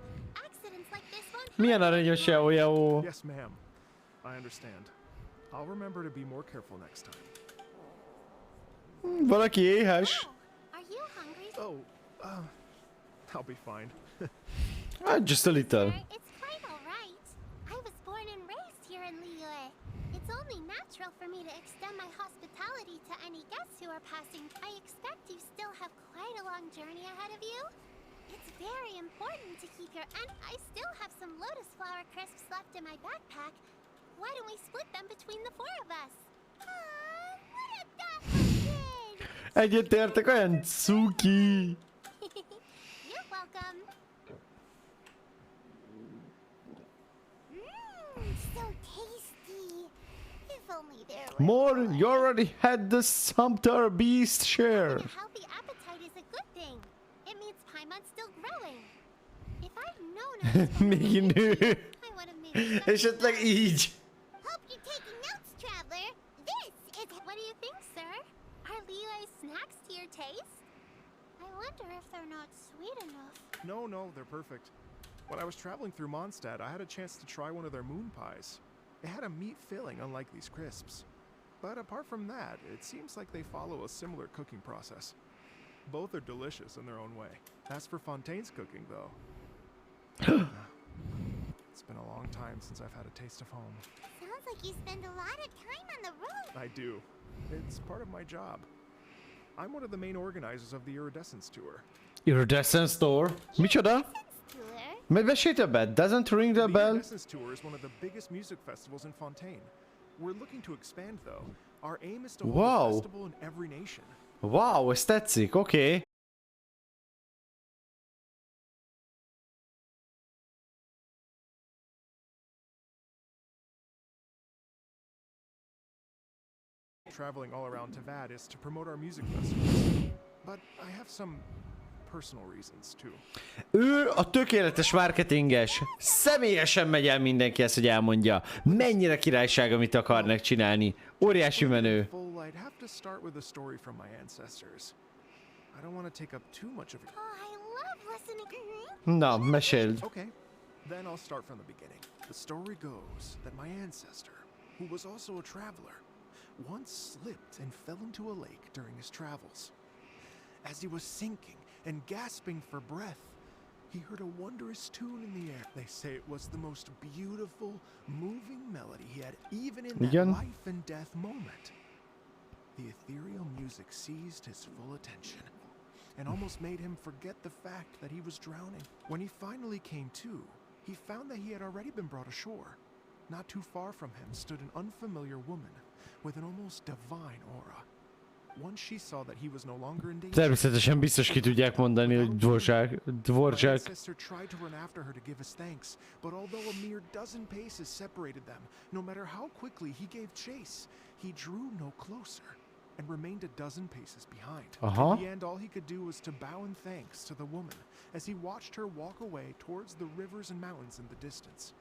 Accidents like this won't happen. Milyen aranyos Yao Yao. Yes, ma'am. I understand. I'll remember to be more careful next time. Valaki éhes. Are you hungry? Oh, I'll be fine. Just a little. Sir, it's quite all right. I was born and raised here in Liyue. It's only natural for me to extend my hospitality to any guests who are passing. I expect you still have quite a long journey ahead of you. It's very important to keep your and I still have some lotus flower crisps left in my backpack. Why don't we split them between the four of us? What a thoughtful kid! Egyetértek, olyan cuki. You're welcome. So tasty. If only there were More, you already had the Sumpter Beast share. A healthy appetite is a good thing. It means Paimon's still growing. If I'd known I was Még nő. I would have made it. Esetleg így. Hope you're taking notes, traveler. This is. What do you think, sir? Are Liyue snacks to your taste? I wonder if they're not sweet enough. No, they're perfect. When I was traveling through Mondstadt, I had a chance to try one of their moon pies. It had a meat filling, unlike these crisps. But apart from that, it seems like they follow a similar cooking process. Both are delicious in their own way. As for Fontaine's cooking, though, it's been a long time since I've had a taste of home. Sounds like you spend a lot of time on the road. I do. It's part of my job. I'm one of the main organizers of the Iridescence Tour. Iridescence Store? Micsoda? Tour? Mesélj többet. Doesn't ring the The bell? Iridescence Tour is one of the biggest music festivals in Fontaine. We're looking to expand, though. Our aim is to hold Wow. a festival in every nation. Wow, ez tetszik, oké. Traveling all around Tavad is to promote our music festivals. But I have some personal reasons, too. Ő a tökéletes marketinges. Személyesen megy el mindenki ezt, hogy elmondja. Mennyire királyság, amit akarnak csinálni. Óriási menő. Full, I'd have to start with a story from my ancestors. I don't want to take up too much of it. Oh, I love listening. Na, meséld. Okay, then I'll start from the beginning. The story goes that my ancestor, who was also a traveler, once slipped and fell into a lake during his travels. As he was sinking and gasping for breath, he heard a wondrous tune in the air. They say it was the most beautiful, moving melody he had even in that Igen. life and death moment. The ethereal music seized his full attention and almost made him forget the fact that he was drowning. When he finally came to, he found that he had already been brought ashore. Not too far from him stood an unfamiliar woman with an almost divine aura. once she saw that he was no longer in danger. Természetesen biztos ki tudják mondani, hogy Dvorzsák. My ancestor tried to run after her to give us thanks, but although a mere dozen paces separated them, no matter how quickly he gave chase, he drew no closer and remained a dozen paces behind. In the end, all he could do was to bow in thanks to the woman as he watched her walk away towards the rivers and mountains in the distance,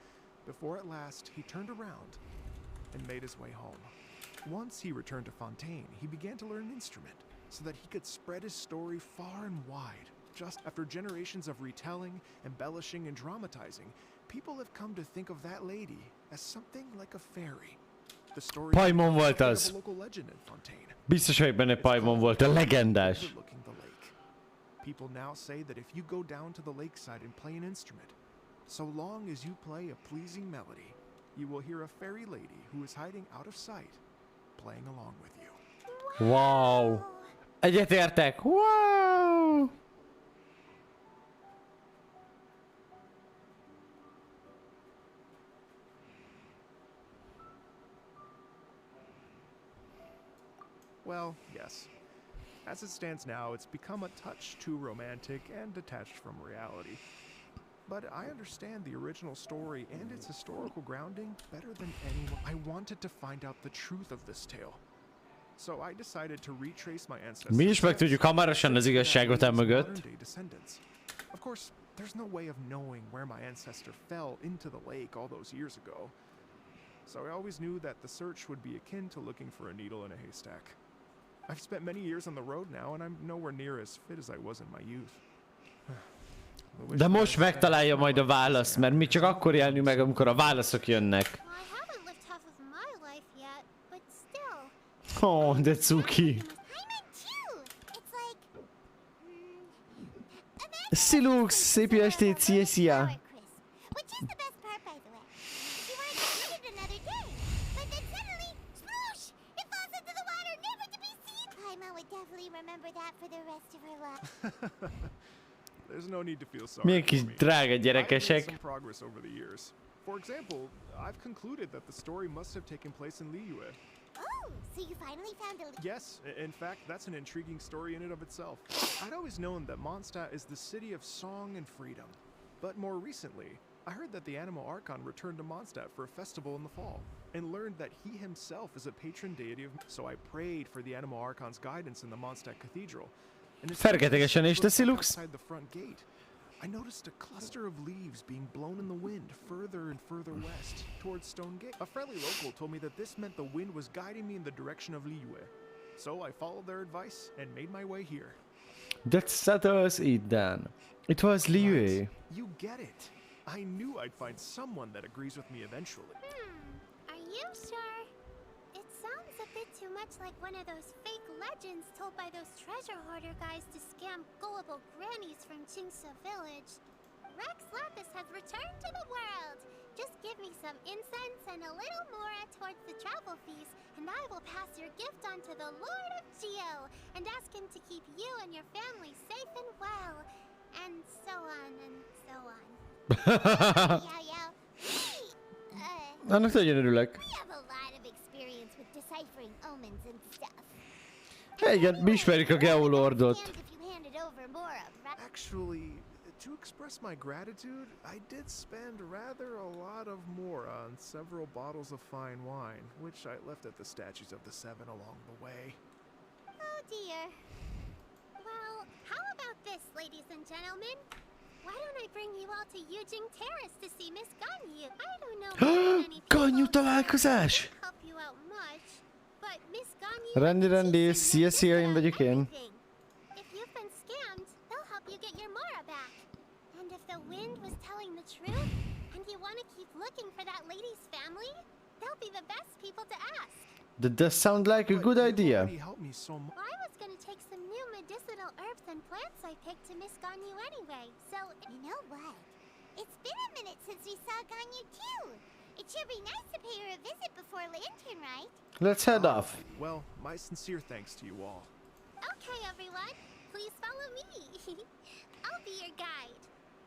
before at last he turned around and made his way home. Once he returned to Fontaine, he began to learn an instrument so that he could spread his story far and wide. Just after generations of retelling, embellishing, and dramatizing, people have come to think of that lady as something like a fairy. The story Paimon volt of az. a local legend in Fontaine. Biztos vagyok benne, Paimon volt a legendás. Overlooking the lake. People now say that if you go down to the lakeside and play an instrument, so long as you play a pleasing melody, you will hear a fairy lady who is hiding out of sight, playing along with you. Wow! Egyetértek! Wow! Well, yes. As it stands now, it's become a touch too romantic and detached from reality. But I understand the original story and its historical grounding better than anyone. I wanted to find out the truth of this tale. So I decided to retrace my ancestors. Mi is meg tudjuk hamarosan az igazságot emögött. Of course, there's no way of knowing where my ancestor fell into the lake all those years ago. So I always knew that the search would be akin to looking for a needle in a haystack. I've spent many years on the road now, and I'm nowhere near as fit as I was in my youth. De most megtalálja majd a választ, mert mi csak akkor élünk meg, amikor a válaszok jönnek. Oh, de cuki. Szilux, szép jó estét, szia! There's no need to feel sorry. Milyen kis drága gyerekesek. I've made some progress over the years. For example, I've concluded that the story must have taken place in Liyue. Oh, so you finally found a... Yes, in fact, that's an intriguing story in and of itself. I'd always known that Mondstadt is the city of song and freedom. But more recently, I heard that the Animal Archon returned to Mondstadt for a festival in the fall, and learned that he himself is a patron deity of... So I prayed for the Animal Archon's guidance in the Mondstadt Cathedral. Fergetegesen is te, Szilux. Outside the front gate, I noticed a cluster of leaves being blown in the wind further and further west, towards Stone Gate. A friendly local told me that this meant the wind was guiding me in the direction of Liyue. So I followed their advice and made my way here. That settles it then. It was Liyue. Right. You get it. I knew I'd find someone that agrees with me eventually. Are you sure? It sounds a bit too much like one of those fake legends told by those treasure hoarder guys to scam gullible grannies from Chingsa village. Rex Lapis has returned to the world. Just give me some incense and a little more towards the travel fees, and I will pass your gift on to the Lord of Geo and ask him to keep you and your family safe and well. And so on and so on. Annak nagyon örülök. We have a lot of experience with deciphering omens and stuff. Igen, mi ismerjük a Geolordot. Actually, to express my gratitude, I did spend rather a lot of more on several bottles of fine wine, which I left at the statues of the Seven along the way. Oh dear. Well, how about this, ladies and gentlemen? Why don't I bring you all to Yujing Terrace to see Miss Ganyu? I don't know any Ganyu találkozás! help you out much, but Miss Ganyu... Rendi, szia, én vagyok én. If you've been scammed, they'll help you get your Mora back. And if the wind was telling the truth, and you want to keep looking for that lady's family, they'll be the best people to ask. That does sound like a good idea. I was gonna take some new medicinal herbs and plants I picked to Miss Ganyu anyway, so... You know what? It's been a minute since we saw Ganyu too. It should be nice to pay her a visit before Lantern, right? Let's head off. Well, my sincere thanks to you all. Okay, everyone. Please follow me. I'll be your guide.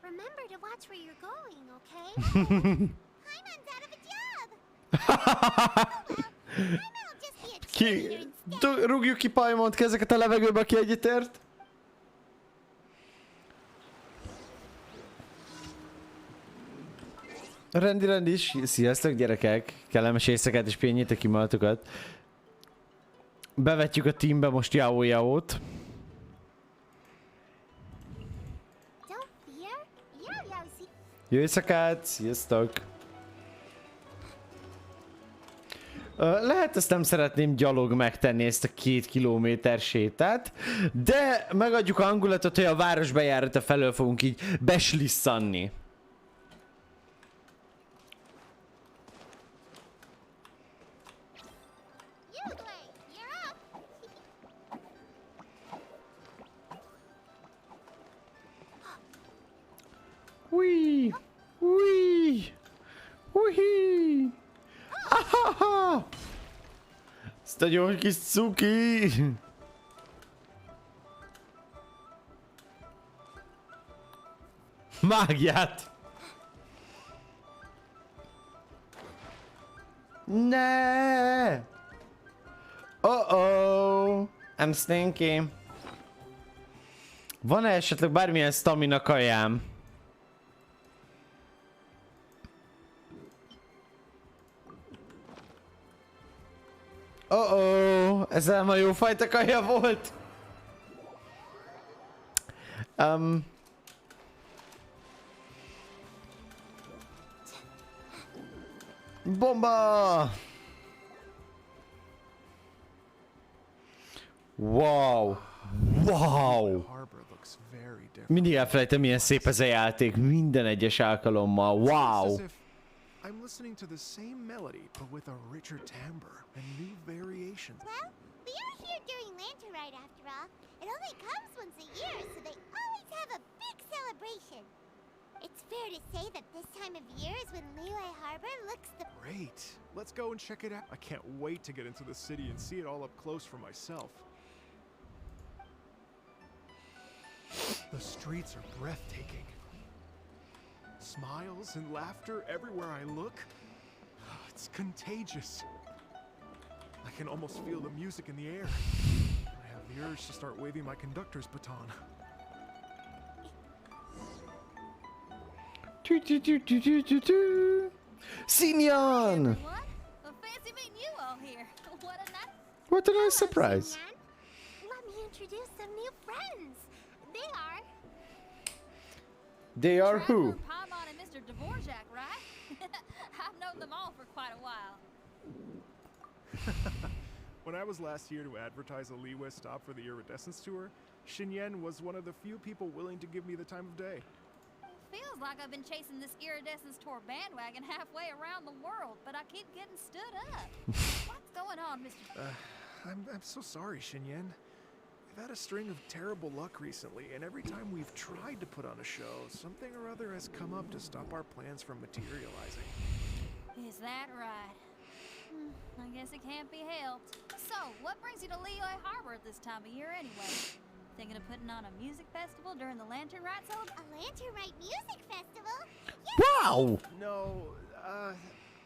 Remember to watch where you're going, okay? Paimon's out of a job! Oh, well, Paimon will just be a Rúgjuk ki Paimont kezeket a levegőbe, aki egyetért. Rendi is. Sziasztok gyerekek. Kellemes éjszakát és pihenjétek ki magatokat. Bevetjük a teambe most Jao-Jao-t. Jó éjszakát, sziasztok! Lehet, ezt nem szeretném gyalog megtenni, ezt a 2 kilométer sétát, de megadjuk a hangulatot, hogy a város bejárata felől fogunk így beslisszanni. Ui! Ui! Ui! Ahaha! Ezt a gyors kis cuki! Mágiát! Ne! Oh-oh! I'm stinky. Van-e esetleg bármilyen stamina kajám? Oh-oh, ez nem a jó fajta kaja volt. Bomba! Wow! Wow! Mindig elfelejtem, milyen szép ez a játék, minden egyes alkalommal. Wow! I'm listening to the same melody, but with a richer timbre and new variations. Well, we are here during Lantern Rite after all. It only comes once a year, so they always have a big celebration. It's fair to say that this time of year is when Liyue Harbor looks the... Great! Let's go and check it out. I can't wait to get into the city and see it all up close for myself. The streets are breathtaking. Smiles and laughter everywhere I look. It's contagious. I can almost feel the music in the air. I have the urge to start waving my conductor's baton. Sinyan! Fancy meeting you all here. What a nice surprise. Let me introduce some new friends. They are who? Paimon and Mr. Dvorak, right? I've known them all for quite a while. When I was last here to advertise a Liyue stop for the Iridescence tour, Xinyan was one of the few people willing to give me the time of day. Feels like I've been chasing this Iridescence tour bandwagon halfway around the world, but I keep getting stood up. What's going on, Mr. I'm so sorry, Xinyan. We've had a string of terrible luck recently, and every time we've tried to put on a show, something or other has come up to stop our plans from materializing. Is that right? I guess it can't be helped. So, what brings you to Liyue Harbor at this time of year anyway? Thinking of putting on a music festival during the Lantern Rite celebration? A Lantern Rite music festival? Wow! No,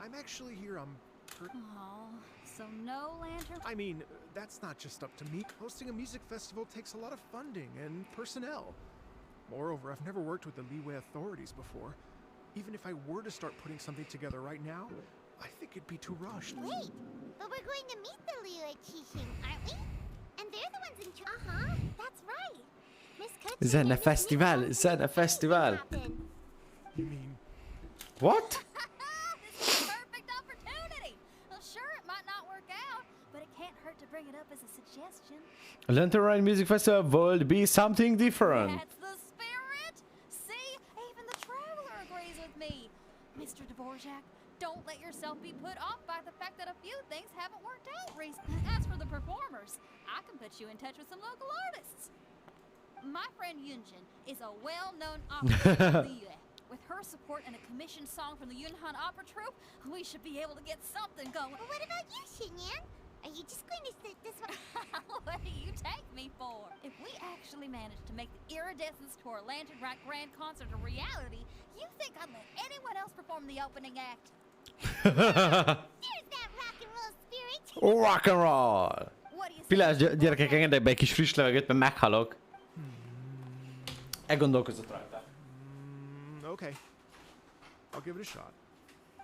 I'm actually here on Oh, so no lantern? I mean, that's not just up to me. Hosting a music festival takes a lot of funding and personnel. Moreover, I've never worked with the Liyue authorities before. Even if I were to start putting something together right now, I think it'd be too rushed. Wait, but we're going to meet the Liyue Qixing, aren't we? And they're the ones in charge. That's right. Miss Kutsu Zene festival, Zene festival. You mean... What? This is a perfect opportunity. Well, sure, it might not work out, but it can't hurt to bring it up as a suggestion. Lantern Rite Music Festival would be something different. That's the spirit. See, even the traveler agrees with me. Mr. Dvorak, don't let yourself be put off by the fact that a few things haven't worked out recently. As for the performers, I can put you in touch with some local artists. My friend Yunjin is a well-known opera singer. With her support and a commissioned song from the Yunhan Opera Troupe, we should be able to get something going. But what about you, Xinyan? Are you just going to sit this one? What do you take me for? If we actually manage to make the Iridescence Tour Lantern Rite Grand Concert a reality, you think I'd let anyone else perform the opening act? There's that rock and roll spirit. Rock and roll! Pillanás gyerekek, engedek be egy kis friss levegőt, mert meghalok. Elgondolkozott rajta. Okay. I'll give it a shot.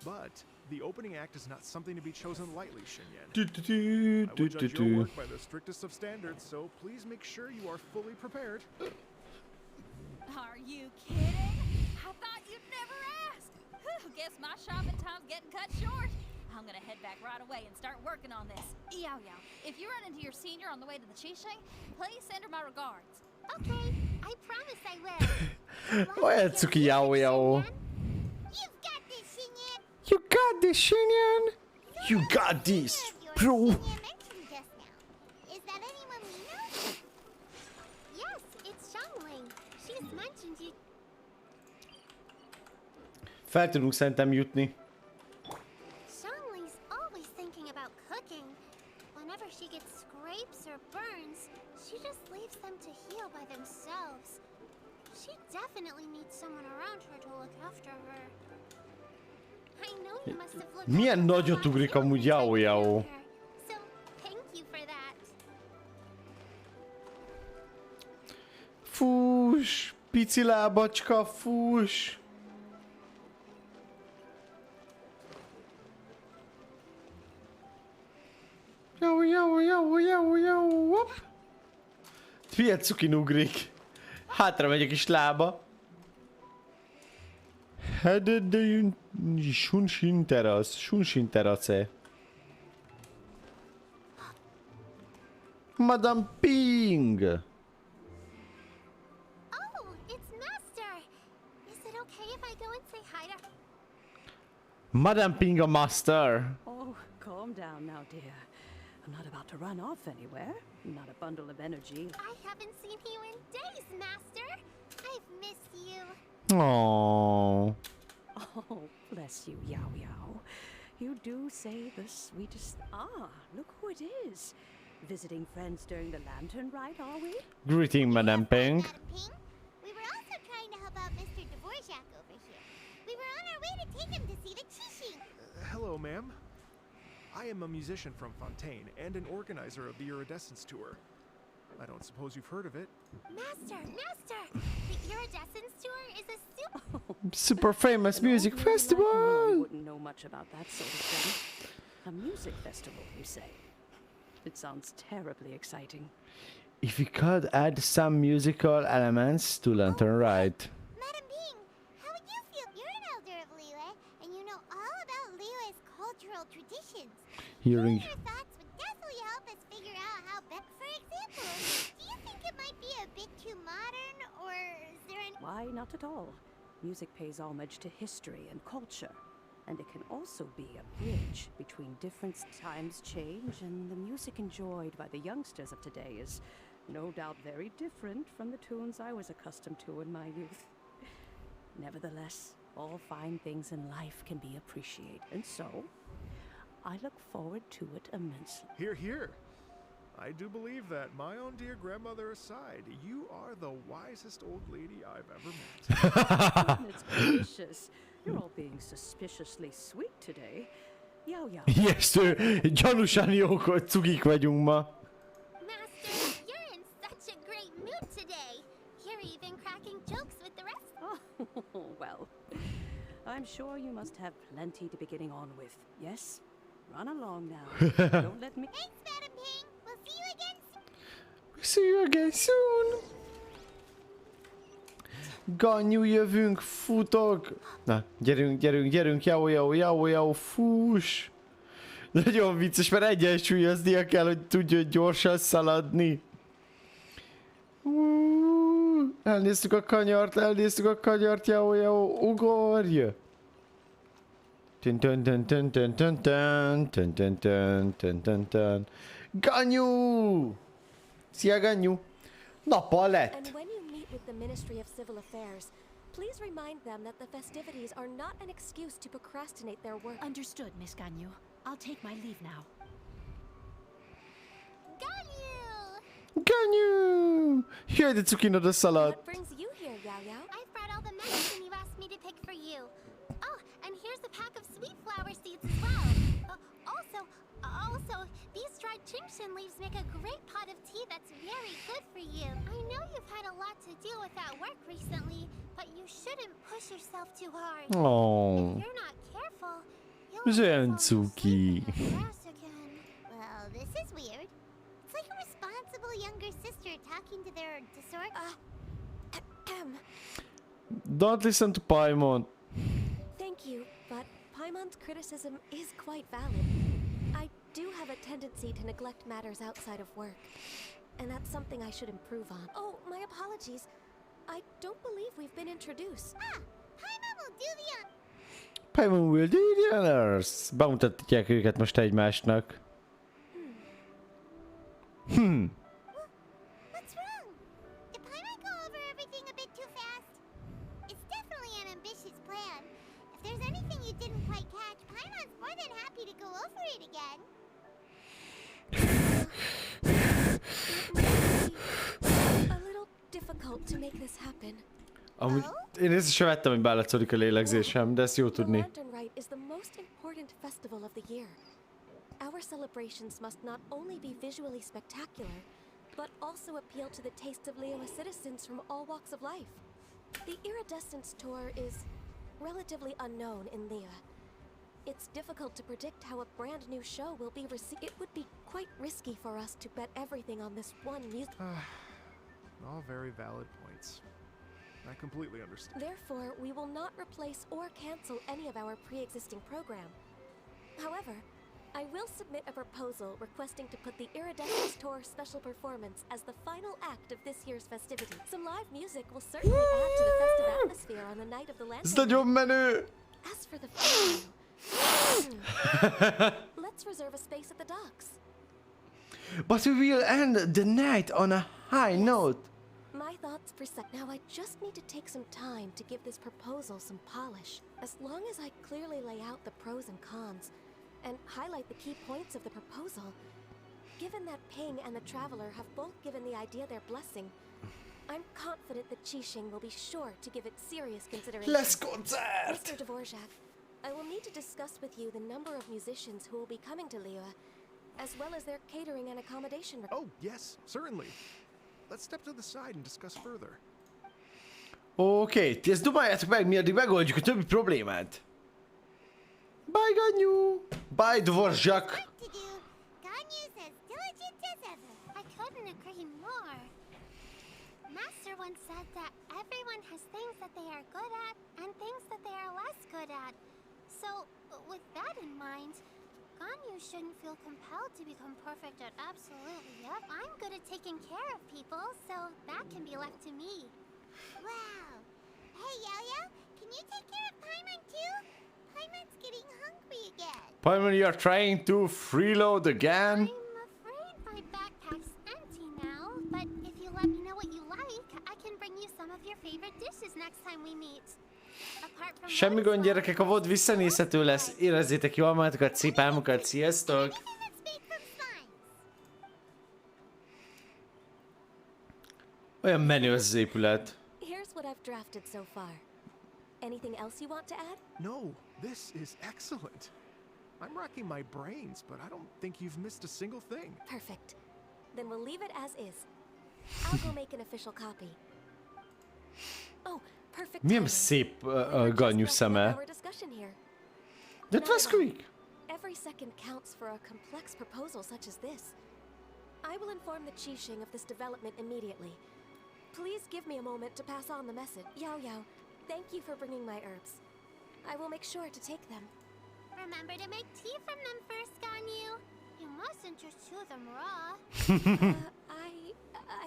But the opening act is not something to be chosen lightly, Shinyan. I will judge your work by the strictest of standards, so please make sure you are fully prepared. Are you kidding? I thought you'd never ask. Guess my shopping time's getting cut short. I'm gonna head back right away and start working on this. Yow yow, if you run into your senior on the way to the Qixing, please send her my regards. Okay, I promise I will. Olyan cuki Yao Yao. You've got this, Shinyan. You got this, Shinyan! You got this, bro! Shinyan mentioned just now. Is that anyone we know? Yes, it's Xiangling. She's mentioned you. Fel tudunk szerintem jutni. Xiangling's always thinking about cooking. Whenever she gets scrapes or burns, she just leaves them to heal by themselves. She definitely needs someone around her to look after her. I know you must have looked Milyen after her nagyot while ugrik you amúgy were Yao taking care Yao. of her. So, thank you for that. Fús! Pici lábacska, fús! Yao Yao Yao Yao Yao, hopp! Milyen cukin ugrik. Hátra megy a kis lába. Shunshin terace. Madame Ping! Oh, it's Master. Is it okay if I go and say hi to her? Madame Ping a master. Oh, calm down now, dear. I'm not about to run off anywhere. Not a bundle of energy. I haven't seen you in days, Master. I've missed you. Aww. Oh, bless you, Yao Yao. You do say the sweetest... Ah, look who it is. Visiting friends during the lantern rite, are we? Greeting, Madame Ping. Madam Ping. We were also trying to help out Mr. Dvorak over here. We were on our way to take him to see the Qixing. Hello, ma'am. I am a musician from Fontaine and an organizer of the Iridescence Tour. I don't suppose you've heard of it. Master! The Iridescence Tour is a Super famous music You festival. wouldn't know much about that sort of thing. A music festival, you say? It sounds terribly exciting. If we could add some musical elements to Lantern Rite. Madam Ping, how would you feel? You're an elder of Liyue, and you know all about Liyue's cultural traditions. Hearing Your thoughts would definitely help us figure out how for example, do you think it might be a bit too modern, or is there any... Why, not at all. Music pays homage to history and culture. And it can also be a bridge between different times change, and the music enjoyed by the youngsters of today is no doubt very different from the tunes I was accustomed to in my youth. Nevertheless, all fine things in life can be appreciated, and so I look forward to it immensely. Hear, hear. I do believe that, my own dear grandmother aside, you are the wisest old lady I've ever met. Goodness gracious. You're all being suspiciously sweet today. Yao Yao. Ijesztő, gyanúsan jók cukik vagyunk ma. Master, you're in such a great mood today. You're even cracking jokes with the rest. Oh, well, I'm sure you must have plenty to be getting on with. Yes? Run along now. Don't let me... Thanks, Madam Ping. We'll see you again soon. See you again soon. Ganyu, jövünk, futok. Na, gyerünk, Yao, fús. Nagyon vicces, mert egyensúlyoznia kell, hogy tudja gyorsan szaladni. Elnéztük a kanyart, Yao, ugorj. Ganyu! Szia, Ganyu! Nappal lett! And when you meet with the Ministry of Civil Affairs, please remind them that the festivities are not an excuse to procrastinate their work. Understood, Miss Ganyu. I'll take my leave now. Ganyu! Jaj, de cukin oda szaladt! What brings you here, Yao Yao? I've brought all the medicine you asked me to pick for you. Oh, and here's a pack of sweet flower seeds as well. Also, ocean leaves make a great pot of tea that's very good for you. I know you've had a lot to deal with at work recently, but you shouldn't push yourself too hard. Oh. If you're not careful, you'll Zencuki. again. Well, this is weird. It's like a responsible younger sister talking to their disorder. Don't listen to Paimon. Thank you, but Paimon's criticism is quite valid. I do have a tendency to neglect matters outside of work, and that's something I should improve on. Oh, my apologies. I don't believe we've been introduced. Paimon will do the Paimon will do the honors. Bemutatják őket most egymásnak. What's wrong? Did Paimon go over everything a bit too fast? It's definitely an ambitious plan. If there's anything you didn't quite catch, Paimon's more than happy to go over it again. A little difficult to make this happen. Amúgy én észre sem vettem, hogy beállatszódik a lélegzésem, de ezt jó The tudni. Lantern Rite is the most important festival of the year. Our celebrations must not only be visually spectacular, but also appeal to the tastes of Liyue citizens from all walks of life. The Iridescence Tour is relatively unknown in Liyue. It's difficult to predict how a brand new show will be received. It would be quite risky for us to bet everything on this one music. All very valid points. I completely understand. Therefore, we will not replace or cancel any of our pre-existing program. However, I will submit a proposal requesting to put the Iridescence Tour special performance as the final act of this year's festivity. Some live music will certainly add to the festive atmosphere on the night of the Ez lantern. nagyon menő! As for the venue, let's reserve a space at the docks. But we will end the night on a high note. My thoughts per sec. Now I just need to take some time to give this proposal some polish. As long as I clearly lay out the pros and cons, and highlight the key points of the proposal, given that Ping and the Traveler have both given the idea their blessing, I'm confident that Qixing will be sure to give it serious consideration. Lesz koncert! Mr. Dvorak, I will need to discuss with you the number of musicians who will be coming to Liyue, as well as their catering and accommodation. Oh, yes, certainly. Let's step to the side and discuss further. Oké, ti ezt dumáljátok meg, mi addig megoldjuk a többi problémát. Bye, Ganyu! Bye, Dvorak! Ganyu's as diligent as ever. I couldn't agree more. Master once said that everyone has things that they are good at and things that they are less good at. So, with that in mind, Ganyu shouldn't feel compelled to become perfect at absolutely everything. I'm good at taking care of people, so that can be left to me. Wow. Hey, Yo-Yo, can you take care of Paimon too? Paimon's getting hungry again. Paimon, you are trying to freeload again? I'm afraid my backpack's empty now, but if you let me know what you like, I can bring you some of your favorite dishes next time we meet. Apart from Semmi gond, gyerekek, a VOD visszanézhető lesz. Érezzétek jól magatokat, szép álmokat, sziasztok! Olyan menő az épület. Here's what I've drafted so far. Anything else you want to add? No, this is excellent. I'm racking my brains, but I don't think you've missed a single thing. Perfect. Then we'll leave it as is. I'll go make an official copy. Oh, perfect. Milyen szép Ganyu szeme. Our discussion here. That was quick. Every second counts for a complex proposal such as this. I will inform the Qixing of this development immediately. Please give me a moment to pass on the message. Yao, thank you for bringing my herbs. I will make sure to take them. Remember to make tea from them first, Ganyu. You mustn't just chew them raw.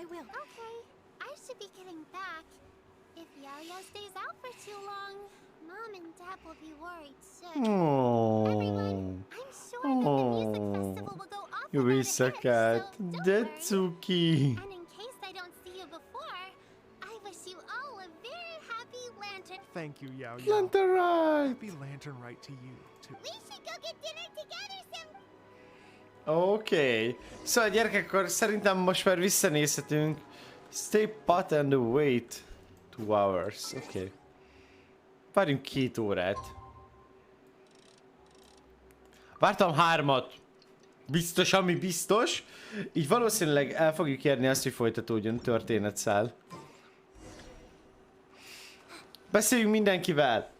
I will. Okay, I should be getting back. If Yo-Yo stays out for too long, Mom and Dad will be worried sick. Everyone, I'm sure that the music festival will go off Jó éjszakát, Detsuki! And in case I don't see you before, I wish you all a very happy lantern. Thank you, Yao. Lantern Rite! Happy Lantern Rite to you, too. We should go get dinner together some. Oké. Szóval gyerekek, akkor szerintem most már visszanézhetünk. Stay put and wait 2 hours. Oké. Várjunk 2 órát. Vártam 3-at. Biztos, ami biztos. Így valószínűleg el fogjuk érni azt, hogy folytatódjon történetszál. Beszéljünk mindenkivel!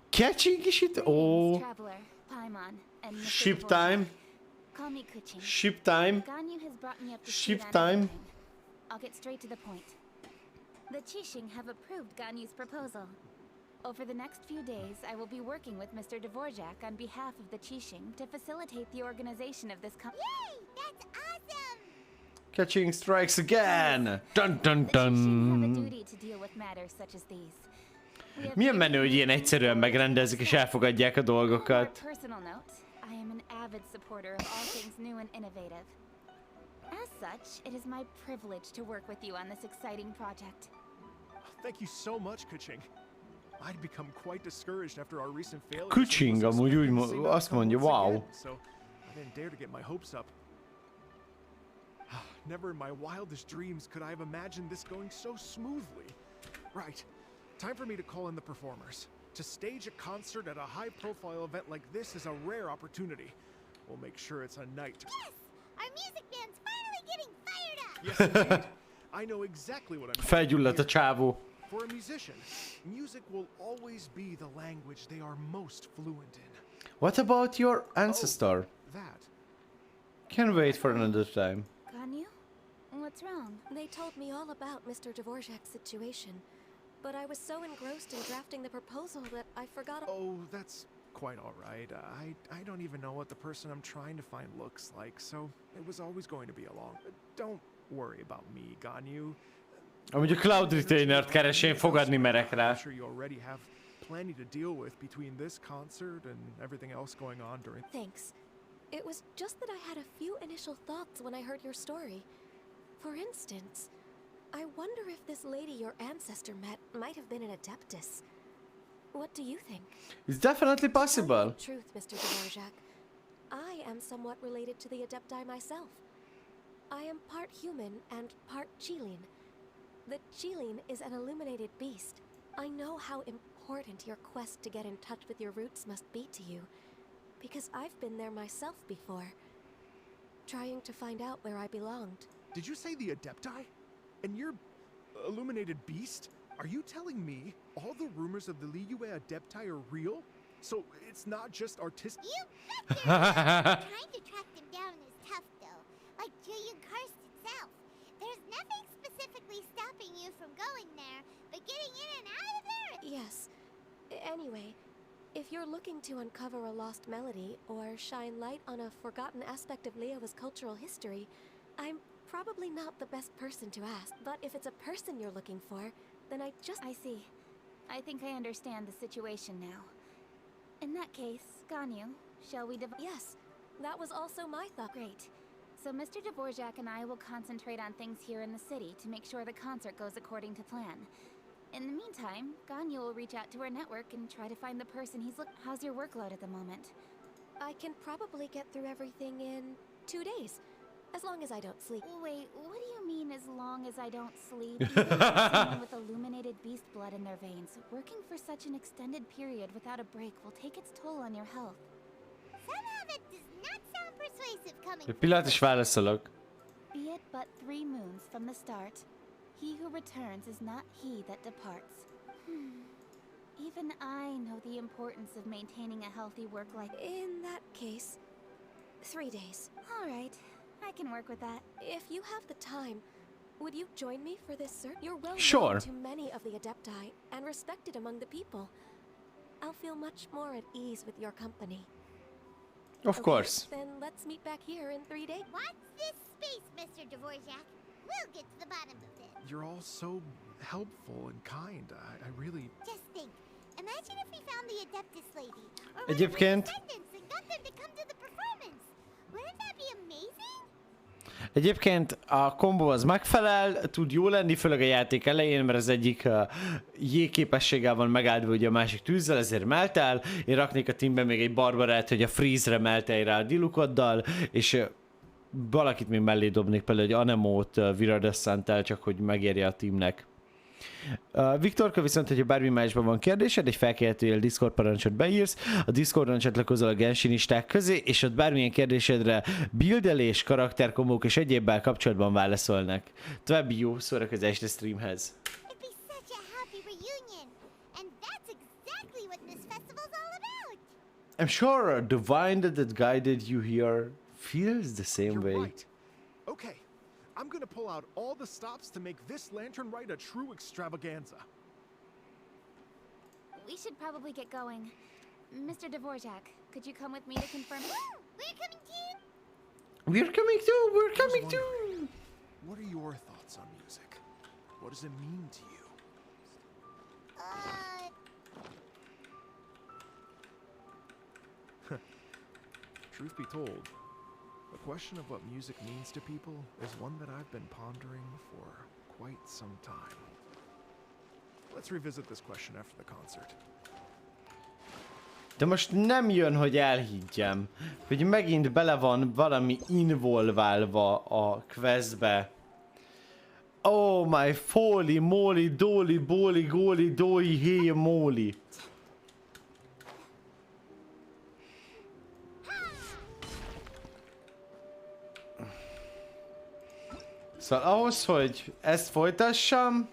Catching is itt? Ó. Ship time. Ship time. Ship time. I'll get straight to the point. The Qixing have approved Ganyu's proposal. Over the next few days, I will be working with Mr. Dvorak on behalf of the Qixing to facilitate the organization of this Yay! That's awesome! Catching strikes again! Dun dun dun! The Qixing have a duty to deal with matters such as these. Milyen menő, hogy ilyen egyszerűen megrendezik és elfogadják a dolgokat. Personal note, I am an avid supporter of all things new and innovative. As such, it is my privilege to work with you on this exciting project. Thank you so much, Kuching. I'd become quite discouraged after our recent failure. Kuching amúgy úgy azt mondja, wow. So I didn't dare to get my hopes up. Never in my wildest dreams could I have imagined this going so smoothly. Right. Time for me to call in the performers. To stage a concert at a high-profile event like this is a rare opportunity. We'll make sure it's a night. Yes! Our music band's finally getting fired up! Yes, indeed. I know exactly what I'm Felgyulladt a csávó. For a musician, music will always be the language they are most fluent in. What about your ancestor? That. Can wait for another time. Ganyu? What's wrong? They told me all about Mr. Dvorak's situation, but I was so engrossed in drafting the proposal that I forgot. Oh, that's quite all right. I don't even know what the person I'm trying to find looks like, so it was always going to be along. Don't worry about me, Ganyu. Amúgy a Cloud Retainert keres, én fogadni merek rá. I'm sure you already have plenty to deal with between this concert and everything else going on during. Thanks. It was just that I had a few initial thoughts when I heard your story. For instance, I wonder if this lady your ancestor met might have been an adeptus. What do you think? It's definitely possible. To tell you the truth, Mr. Dvorak, I am somewhat related to the adepti myself. I am part human and part Qilin. The Qilin is an illuminated beast. I know how important your quest to get in touch with your roots must be to you, because I've been there myself before, trying to find out where I belonged. Did you say the adepti? And you're illuminated beast? Are you telling me all the rumors of the Liyue adepti are real? So it's not just artistic. You bet you're right. Trying to track them down is tough, though. Like Julian Karst itself. There's nothing specifically stopping you from going there, but getting in and out of there. Yes. Anyway, if you're looking to uncover a lost melody or shine light on a forgotten aspect of Liyue's cultural history, I'm probably not the best person to ask. But if it's a person you're looking for, then I see. I think I understand the situation now. In that case, Ganyu, shall we Yes, that was also my thought. Great. So Mr. Dvorak and I will concentrate on things here in the city to make sure the concert goes according to plan. In the meantime, Ganyu will reach out to her network and try to find the person he's How's your workload at the moment? I can probably get through everything in 2 days. As long as I don't sleep. Wait, what do you mean as long as I don't sleep? Even for someone with illuminated beast blood in their veins, working for such an extended period without a break will take its toll on your health. Somehow that does not sound persuasive coming. Egy pillanat is válaszolok. Be it but 3 moons from the start, he who returns is not he that departs. Even I know the importance of maintaining a healthy work life. In that case, 3 days. All right. I can work with that. If you have the time, would you join me for this search? You're well Sure. known to many of the adepti and respected among the people. I'll feel much more at ease with your company. Of course. Then let's meet back here in 3 days. Watch this space, Mr. Dvorak. We'll get to the bottom of it. You're all so helpful and kind. I really... Just think. Imagine if we found the Adeptus lady. Or Egyébként... and got them to come to the performance. Wouldn't that be amazing? Egyébként a kombó az megfelel, tud jó lenni, főleg a játék elején, mert az egyik jégképességgel van megáldva ugye a másik tűzzel, ezért melt el. Én raknék a teamben még egy barbarát, hogy a freeze-re meltelj rá a dilukoddal, és valakit még mellé dobnék, például egy Anemót Viradescent-tel, csak hogy megérje a teamnek. Viktorka viszont, hogyha bármi másban van kérdésed, egy felkérhetőjel Discord parancsot beírsz, a Discordon csatlakozol a Genshinisták közé, és ott bármilyen kérdésedre buildelés, karakterkombók és egyébbel kapcsolatban válaszolnak. További jó szórakozást a streamhez! I'm sure the vine that guided you here feels the same way. Right. Okay, I'm gonna pull out all the stops to make this lantern ride a true extravaganza. We should probably get going. Mr. Dvorak, could you come with me to confirm? We're coming too! We're coming too! We're coming too! What are your thoughts on music? What does it mean to you? Truth be told, the question of what music means to people is one that I've been pondering for quite some time. Let's revisit this question after the concert. De most nem jön, hogy elhiggyem, hogy megint bele van valami involválva a questbe. Oh my folly, moly, dolly, boli, goli, doi, hé, móli. Szóval ahhoz, hogy ezt folytassam,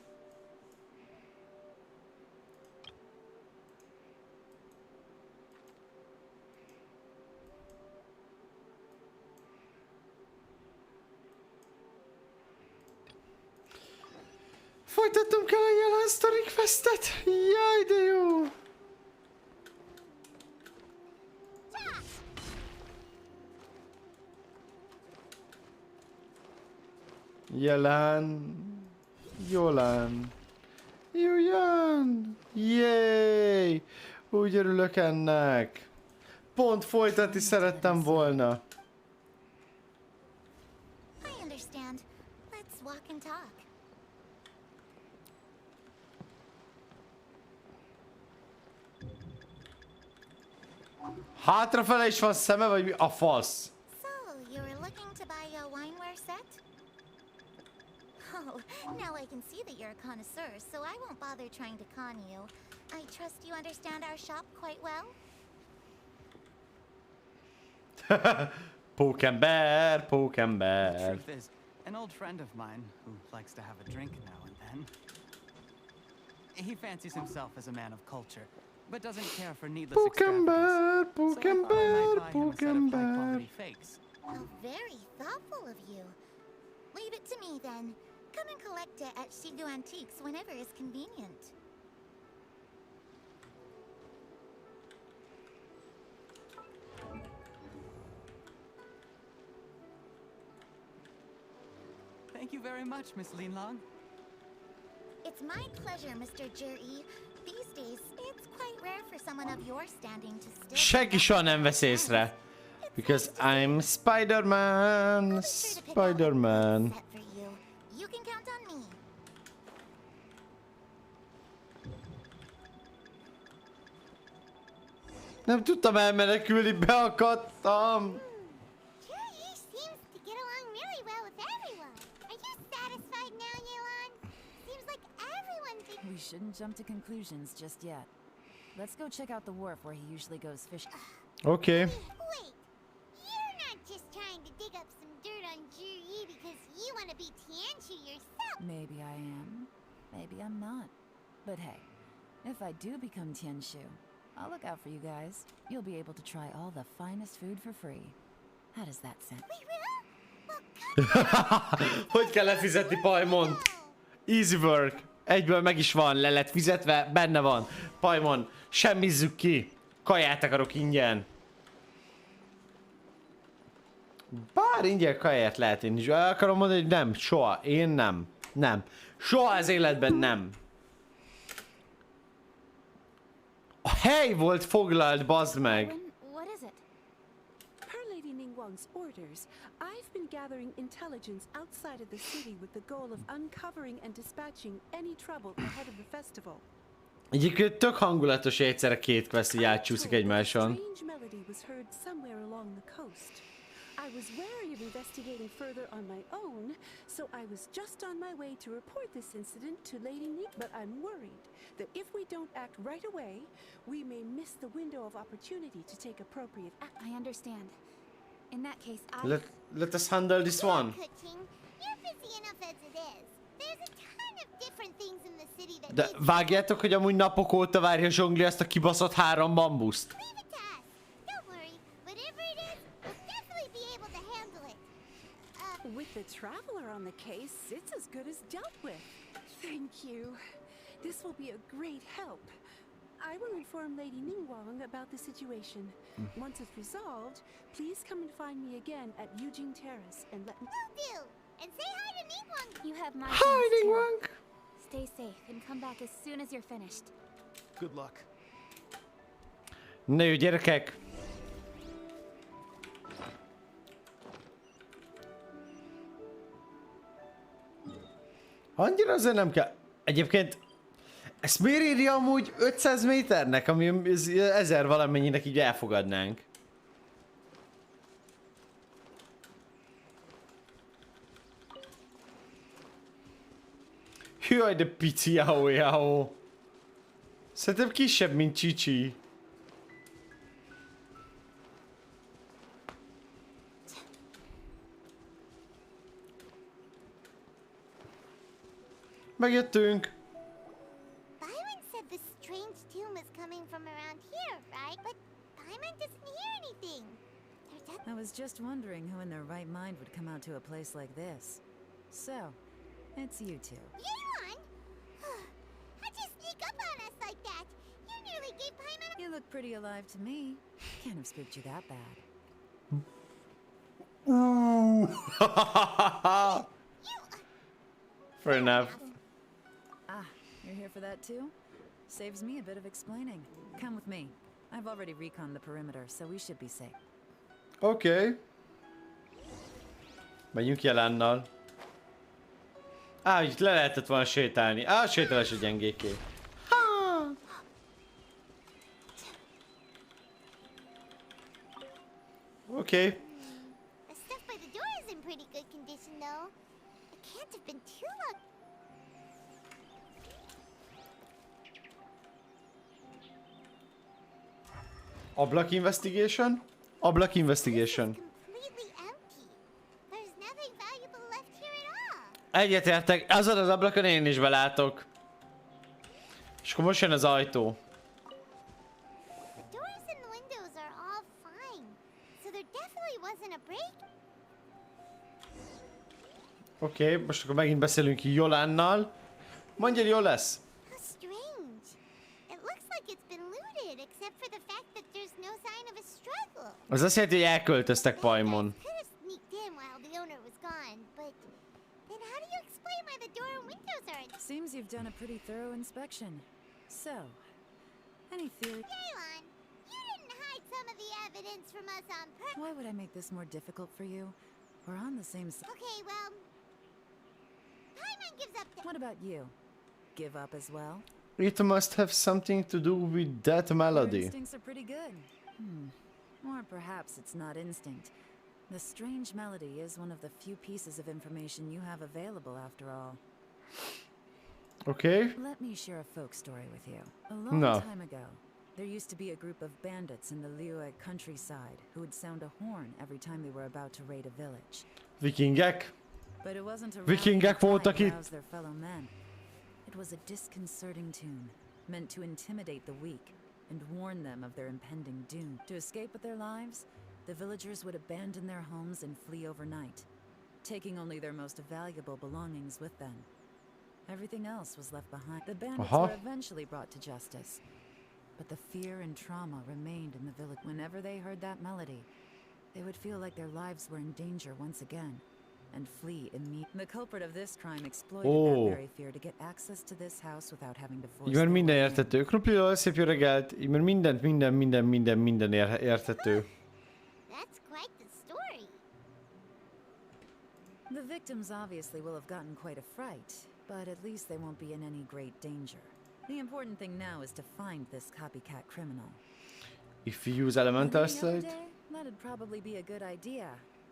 folytatnom kell a jelen story questet. Jaj, de jó! Jelen, Jolán, Julian, jéj! Úgy örülök ennek. Pont folytatni szerettem volna. I understand. Let's walk and talk. Hátrafele is van szeme, vagy mi a fasz? So, you were looking to buy a wineware set? Oh, now I can see that you're a connoisseur, so I won't bother trying to con you. I trust you understand our shop quite well? Pókember, The pókember. truth is, an old friend of mine who likes to have a drink now and then. He fancies himself as a man of culture, but doesn't care for needless extravagance. Pókember, So I thought I might buy him a set of high-quality fakes. How very thoughtful of you. Leave it to me then. Come and collect it at Shigu Antiques whenever is convenient. Thank you very much, Miss Linlong. It's my pleasure, Mr. Juri. These days, it's quite rare for someone of your standing to still... Senki soha nem vesz észre. Because I'm Spider-Man, Spider-Man. Set for you. You can count on me. Nem tudtam elmenekülni, beakadtam. Juri seems to get along really well with everyone. Are you satisfied now, Yelan? Seems like everyone thinks... We shouldn't jump to conclusions just yet. Let's go check out the wharf where he usually goes fishing. Okay. Wait, you're not just trying to dig up some dirt on Juri because you want to be Tianchu yourself. Maybe I am, maybe I'm not. But hey, if I do become Tianshu, I'll look out for you guys. You'll be able to try all the finest food for free. How does that sound? Hogy kell lefizetni Pajmont? Easy work. Egyből meg is van, le lett fizetve, benne van. Pajmon, semmizzük ki. Kaját akarok ingyen. Bár ingyen kaját lehet én is. El akarom mondani, hogy nem, soha. Én nem. Nem. Soha az életben nem. A hely volt foglalt, bazd meg. What is it? Per Lady Ningguang's orders, I've been gathering intelligence outside of the city with the goal of uncovering and dispatching any trouble ahead of the festival. Egyébként tök hangulatos, hogy egyszerre két quest így átcsúszik egymáson. Strange melody was heard somewhere along the coast. I was wary of investigating further on my own, so I was just on my way to report this incident to Lady Nick, but I'm worried that if we don't act right away, we may miss the window of opportunity to take appropriate action. I understand. In that case, Let us handle this one. You're busy enough as it is. There's a ton of different things in the city that De vágjátok, hogy amúgy napok óta várja Zsongli ezt a kibaszott 3 bambuszt. Leave it to us. Don't worry. Whatever it is, we'll definitely be able to handle it. With the traveler on the case, it's as good as dealt with. Thank you. This will be a great help. I will inform Lady Ningguang about the situation. Once it's resolved, please come and find me again at Eugene Terrace and let me... Will do. And say hi to Ningguang. You have my Hi, Ningguang. Stay safe and come back as soon as you're finished. Good luck. Na jó, gyerekek! Annyira azért nem kell. Egyébként ezt miért írja amúgy 500 méternek, ami 1000 valamennyinek így elfogadnánk? Jaj, de pici jao. Szerintem kisebb, mint Csicsi. Megjöttünk. Byron said the strange tomb is coming from around here, right? But Byron doesn't hear anything. I was just wondering who in their right mind would come out to a place like this. So, it's you two. Yeon! How'd you sneak up on us like that? You nearly gave Paimon a... You look pretty alive to me. Can't have spooked you that bad. Ooh. Fair enough. Ah, you're here for that too? Saves me a bit of explaining. Come with me. I've already reconned the perimeter, so we should be safe. Okay. Megyünk jelennal. Itt le lehetett volna sétálni. Sétálás a gyengéké. Okay. The stuff by the door is in pretty good condition, though. It can't have been too long. Ablak investigation? Ablak investigation. Completely empty. There's nothing valuable left here at all. Egyetértek, azon az ablakon én is belátok. És akkor most jön az ajtó. The doors and windows are all fine, so there definitely wasn't a break. Oké, most akkor megint beszélünk Jolánnal. Mondja, hogy jó lesz. How strange. It looks like it's been looted, except for the fact that there's no sign of a struggle. Az azt jelenti, hogy elköltöztek Paimon. Could have sneaked in while the owner was gone, but then how do you explain why the door and windows aren't? Seems you've done a pretty thorough inspection. So, any theory? Yeon, you didn't hide some of the evidence from us on purpose. Why would I make this more difficult for you? We're on the same side. Okay, well, Paimon gives up. What about you? Give up as well? It must have something to do with that Your melody. instincts are pretty good. Or perhaps it's not instinct. The strange melody is one of the few pieces of information you have available after all. Okay. Let me share a folk story with you. A long time ago, there used to be a group of bandits in the Liyue countryside who would sound a horn every time they were about to raid a village. Vikingek. But it wasn't a Vikingek voltak to itt. rouse their fellow men. It was a disconcerting tune, meant to intimidate the weak and warn them of their impending doom. To escape with their lives, the villagers would abandon their homes and flee overnight, taking only their most valuable belongings with them. Everything else was left behind. The bandits were eventually brought to justice, but the fear and trauma remained in the village. Whenever they heard that melody, they would feel like their lives were in danger once again, and flee immediately. The culprit of this crime exploited that very fear to get access to this house without having to force. Így már minden érthető. Krumpli, szép jó reggelt. Így már minden érthető. That's quite the story. The victims obviously will have gotten quite a fright, but at least they won't be in any great danger. The important thing now is to find this copycat criminal. If you use elemental Maybe another slate. day, that'd probably be a good idea.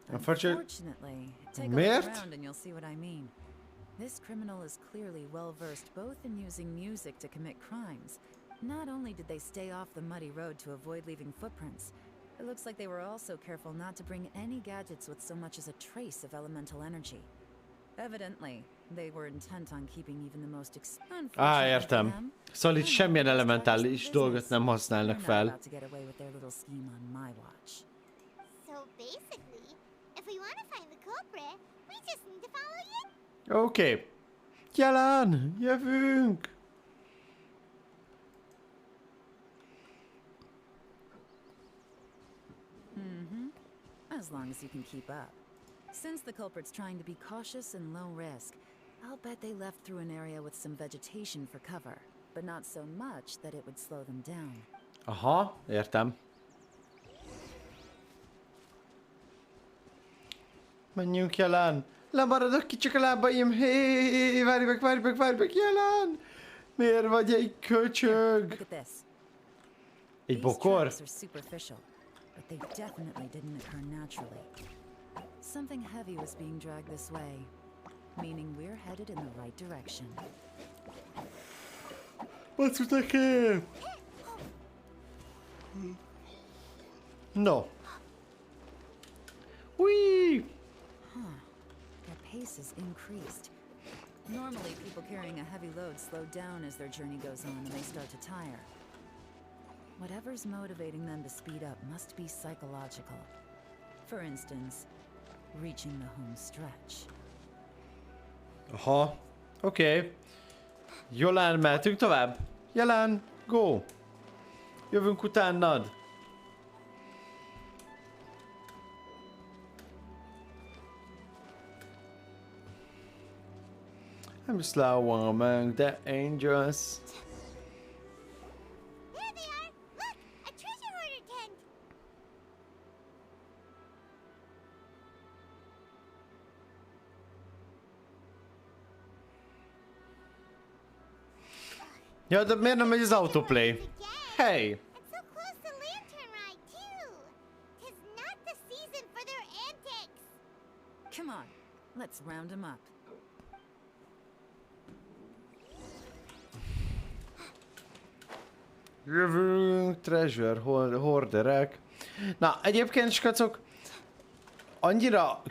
Unfortunately, take a look Miért? around and you'll see what I mean. This criminal is clearly well versed both in using music to commit crimes. Not only did they stay off the muddy road to avoid leaving footprints, it looks like they were also careful not to bring any gadgets with so much as a trace of elemental energy. Evidently, they were intent on keeping even the most értem. Szóval itt semmilyen elementális dolgot nem használnak fel. So basically, if we want to find the culprit, we just need to follow you. Oké. Jelen! Jövünk! As long as you can keep up. Since the culprit's trying to be cautious and low risk, I'll bet they left through an area with some vegetation for cover, but not so much that it would slow them down. Aha, értem. Menjünk, Jelen! Lemaradok ki csak a lábaim! Hé, várj meg, Jelen! Miért vagy egy köcsög? Look at this. Egy bokor? These tracks are superficial, but they definitely didn't occur naturally. Something heavy was being dragged this way, meaning we're headed in the right direction. Macuteké! No. Whee! Their pace is increased. Normally, people carrying a heavy load slow down as their journey goes on and they start to tire. Whatever's motivating them to speed up must be psychological. For instance, reaching the home stretch. Aha. Oké. Jolán, mehetünk tovább? Jelen, go! Jövünk utánad! I'm slow among the angels. There they are! Look! A treasure hoarder tent! Ja, de miért nem megy az autoplay? Hey! And so close to Lantern Ride, too! 'Tis not the season for their antics! Come on, let's round them up. Jövünk, treasure hoarderek. Na, egyébként, skacok, annyira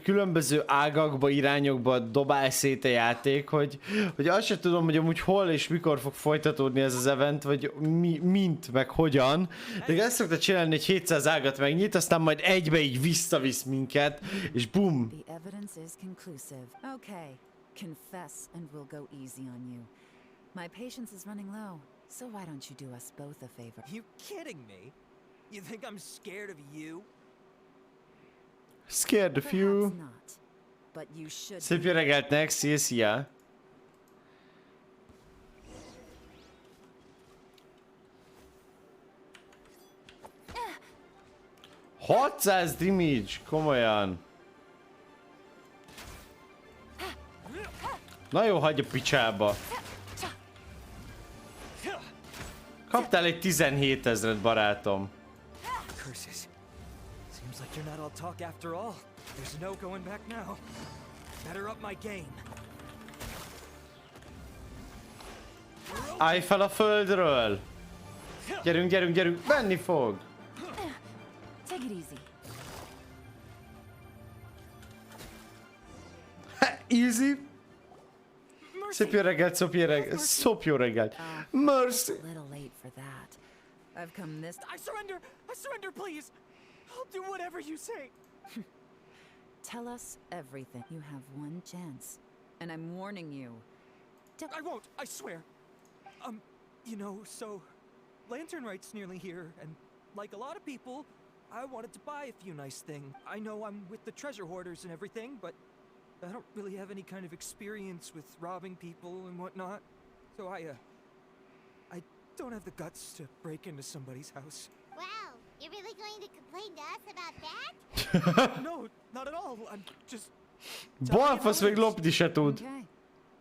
különböző ágakba, irányokba dobál szét a játék, hogy azt sem tudom, hogy amúgy hol és mikor fog folytatódni ez az event, vagy mint, meg hogyan. De ezt szokta csinálni, hogy 700 ágat megnyit, aztán majd egybe így visszavisz minket, és bum! The evidence is conclusive. Okay, confess and we'll go easy on you. My patience is running low, so why don't you do us both a favor? You kidding me? You think I'm scared of you? Scared of you. Perhaps not, but you should. Szép jó reggelt, Nex, szia! 600 damage, komolyan. Na jó, hagyj a picsába. Kaptál egy 17 000-et, barátom. Curses. Seems like you're not all talk after all. There's no going back now. Better up my game. Állj fel a földről! Gyerünk, gyerünk, gyerünk! Venni fog! Take it easy. Easy? Szép jó reggelt, szop jó reggelt. Mercy! A little late for that. I've come this. I surrender! I surrender, please! I'll do whatever you say! Tell us everything. You have one chance. And I'm warning you. I won't, I swear. You know, so Lantern Rite's nearly here, and like a lot of people, I wanted to buy a few nice things. I know I'm with the treasure hoarders and everything, but I don't really have any kind of experience with robbing people and whatnot. So I don't have the guts to break into somebody's house. Wow, you're really going to complain to us about that? No, not at all. I'm just... Balfasz még lopni se tud. Okay.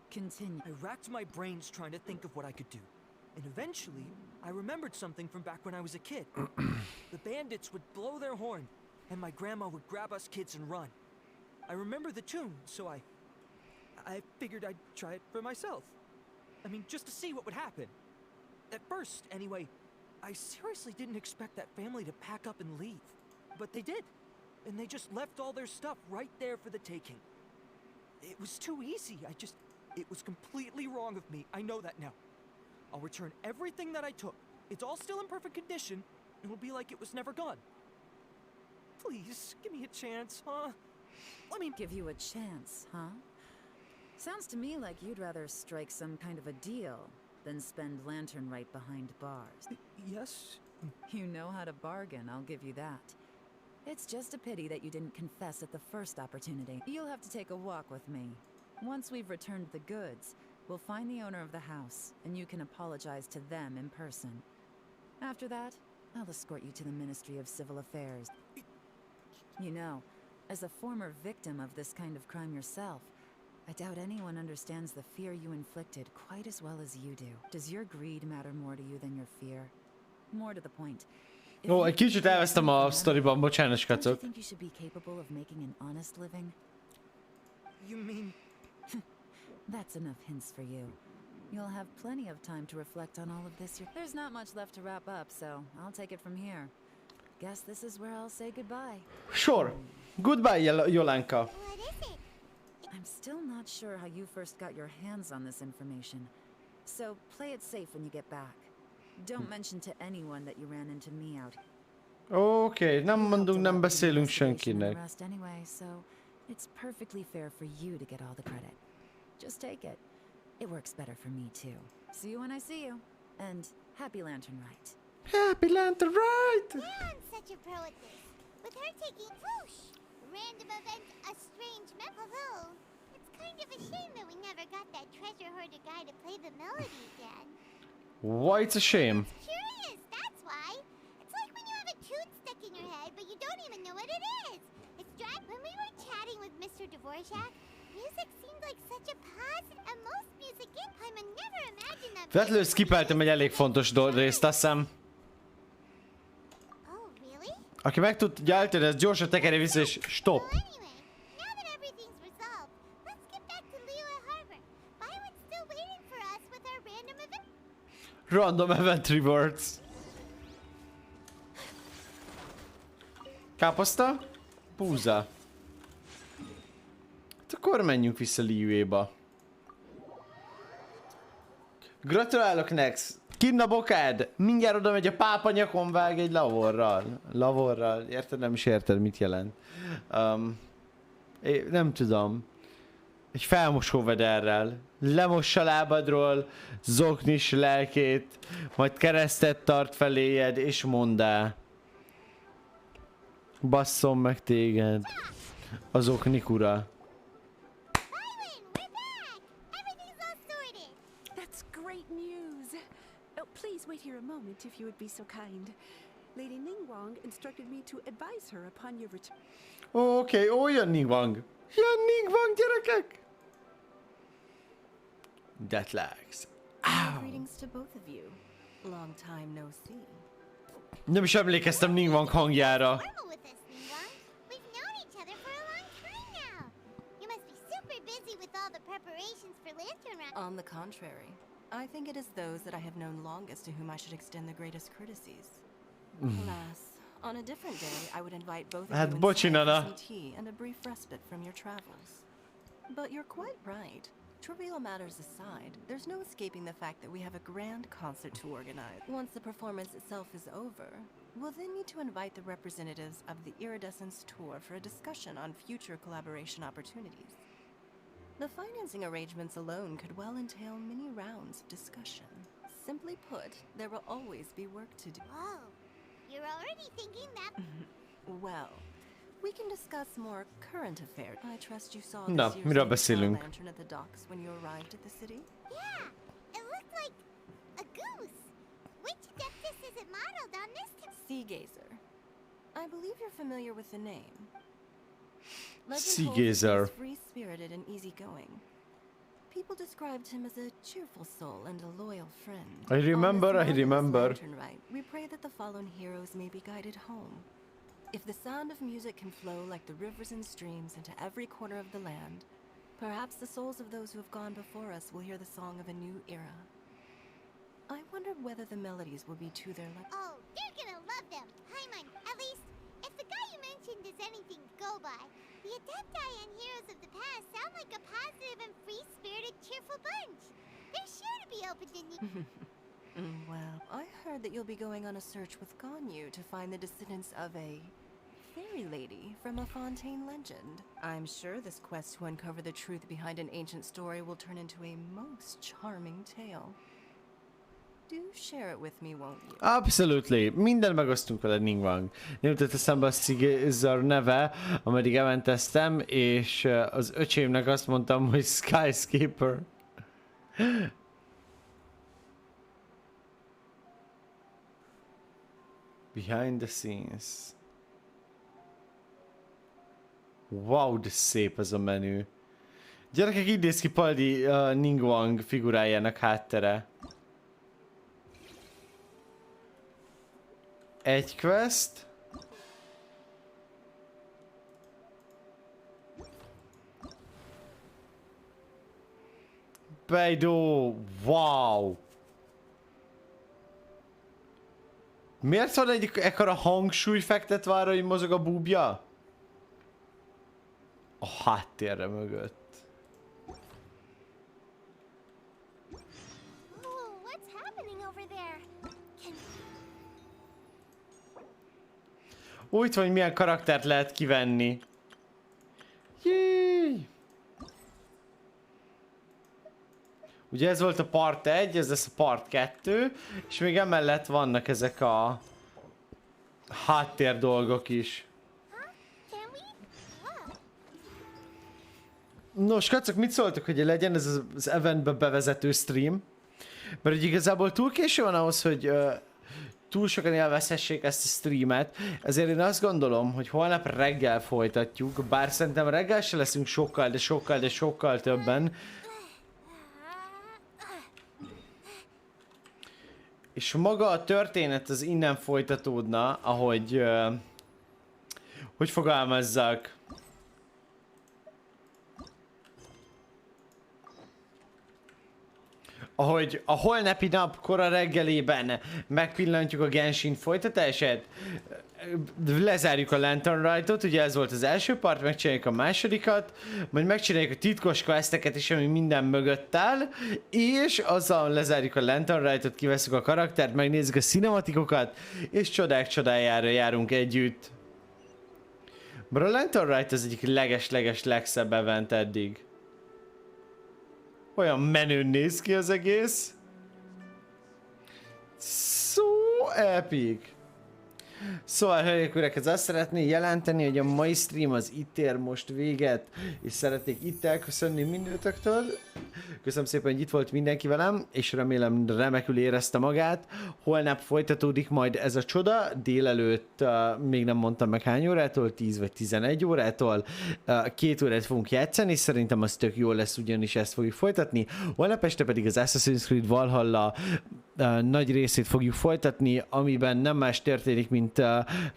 Continue. I racked my brains trying to think of what I could do. And eventually, I remembered something from back when I was a kid. The bandits would blow their horn, and my grandma would grab us kids and run. I remember the tune, so I figured I'd try it for myself. I mean, just to see what would happen. At first, anyway, I seriously didn't expect that family to pack up and leave. But they did. And they just left all their stuff right there for the taking. It was too easy. It was completely wrong of me. I know that now. I'll return everything that I took. It's all still in perfect condition. It'll be like it was never gone. Please, give me a chance, huh? Let me give you a chance, huh? Sounds to me like you'd rather strike some kind of a deal than spend lantern right behind bars. Yes? You know how to bargain, I'll give you that. It's just a pity that you didn't confess at the first opportunity. You'll have to take a walk with me. Once we've returned the goods, we'll find the owner of the house, and you can apologize to them in person. After that, I'll escort you to the Ministry of Civil Affairs. You know, as a former victim of this kind of crime yourself, I doubt anyone understands the fear you inflicted quite as well as you do. Does your greed matter more to you than your fear? More to the point. Ó, egy kicsit elvesztem a sztoriban, bocsánat, Don't you skacok. think you should be capable of making an honest living? You mean... That's enough hints for you. You'll have plenty of time to reflect on all of this. There's not much left to wrap up, so I'll take it from here. Guess this is where I'll say goodbye. Sure. Goodbye, Jolanka. I'm still not sure how you first got your hands on this information. So play it safe when you get back. Don't mention to anyone that you ran into me out. Oké, nem beszélünk senkinek. Anyway, so it's perfectly fair for you to get all the credit. Just take it. It works better for me too. See you when I see you. And happy Lantern Rite. Happy Lantern Rite! I'm such a pro at this. With her taking whoosh, random event, a strange map. Although, it's kind of a shame that we never got that treasure hoarder guy to play the melody again. Why it's a shame? It's curious, that's why. It's like when you have a tune stuck in your head, but you don't even know what it is. It's dry. When we were chatting with Mr. Dvorak, music seemed like such a positive, and most music in time, I never imagined that. Véletlenül skippeltem egy elég fontos részt, azt hiszem. Oh, really? Aki meg tud, hogy eltörni, ez gyorsan tekerje vissza és stop. Random event rewards. Káposzta? Búza. Hát akkor menjünk vissza Liuéba. Gratulálok, Nex! Kinn a bokád! Mindjárt oda megy a pápa, nyakon vág egy lavorral. Lavorral. Érted? Nem is érted, mit jelent. Nem tudom. Egy felmosóvederrel. Lemossa lábadról, zoknis lelkét, majd keresztet tart feléjed, és mondd el. Basszom meg téged. Az oknik ura. That's great news. Oh, please wait here a moment if you would be so kind. Lady Ningguang instructed me to advise her upon your return. Oké, jön Ningguang. Jön Ningguang, gyerekek! That lags. Greetings to both of you. Long time no see. Nem is emlékeztem Ningguang hangjára. On the contrary, I think it is those that I have known longest to whom I should extend the greatest courtesies. Alas, on a different day, I would invite both of you inside for some tea and a brief respite from your travels. But you're quite right. Trivial matters aside, there's no escaping the fact that we have a grand concert to organize. Once the performance itself is over, we'll then need to invite the representatives of the Iridescence Tour for a discussion on future collaboration opportunities. The financing arrangements alone could well entail many rounds of discussion. Simply put, there will always be work to do. Whoa, you're already thinking that? Well, we can discuss more current affairs. I trust you saw Na, this miről year's beszélünk? lantern at the docks when you arrived at the city? Yeah, it looked like a goose. Which adeptus is it modeled on this time? Sea Gazer. I believe you're familiar with the name. Sea Gazer. Free-spirited and easygoing. People described him as a cheerful soul and a loyal friend. I remember. We pray that the fallen heroes may be guided home. If the sound of music can flow like the rivers and streams into every corner of the land, perhaps the souls of those who have gone before us will hear the song of a new era. I wonder whether the melodies will be to their liking. Oh, they're gonna love them. Paimon, at least, if the guy you mentioned is anything to go by, the Adepti and Heroes of the Past sound like a positive and free-spirited, cheerful bunch. They're sure to be open to new... Well, I heard that you'll be going on a search with Ganyu to find the descendants of a fairy lady from a Fontaine legend. I'm sure this quest to uncover the truth behind an ancient story will turn into a most charming tale. Do share it with me, won't you? Absolutely. Minden megosztunk vele, Ningwang. Nem jutott eszembe a Szigizar neve, ameddig ementeztem, és az öcsémnek azt mondtam, hogy Skyscaper. Behind the scenes. Wow, de szép ez a menü. Gyerekek, így néz ki Paldi Ningwang figurájának háttere. Egy quest. Beidó, wow. Miért van egy ekkora hangsúly fektetve arra, hogy mozog a búbja? A háttérre mögött. Úgy van, hogy milyen karaktert lehet kivenni. Jéj! Ugye ez volt a part 1, ez lesz a part 2, és még emellett vannak ezek a háttér dolgok is. Nos, kacok, mit szóltok, hogy legyen ez az eventbe bevezető stream? Mert hogy igazából túl késő van ahhoz, hogy túl sokan élvezhessék ezt a streamet, ezért én azt gondolom, hogy holnap reggel folytatjuk, bár szerintem reggel se leszünk sokkal többen. És maga a történet az innen folytatódna, ahogy... hogy fogalmazzak... Ahogy a holnapi nap kora reggelében megpillantjuk a Genshin folytatását, lezárjuk a Lantern Rite-ot, ugye ez volt az első part, megcsináljuk a másodikat, majd megcsináljuk a titkos questeket is, ami minden mögött áll, és azzal lezárjuk a Lantern Rite-ot, kiveszünk a karaktert, megnézzük a cinematikokat, és csodák csodájára járunk együtt. Bár a Lantern Rite az egyik leges legszebb event eddig. Olyan menőn néz ki az egész. So epic. Szóval, hölgyek, urak, ez azt szeretné jelenteni, hogy a mai stream az itt ér most véget, és szeretnék itt elköszönni mindőtöktől. Köszönöm szépen, hogy itt volt mindenki velem, és remélem remekül érezte magát. Holnap folytatódik majd ez a csoda, délelőtt még nem mondtam meg hány órától, 10 vagy 11 órától. 2 órát fogunk játszani, szerintem az tök jó lesz, ugyanis ezt fogjuk folytatni. Holnap este pedig az Assassin's Creed Valhalla nagy részét fogjuk folytatni, amiben nem más történik, mint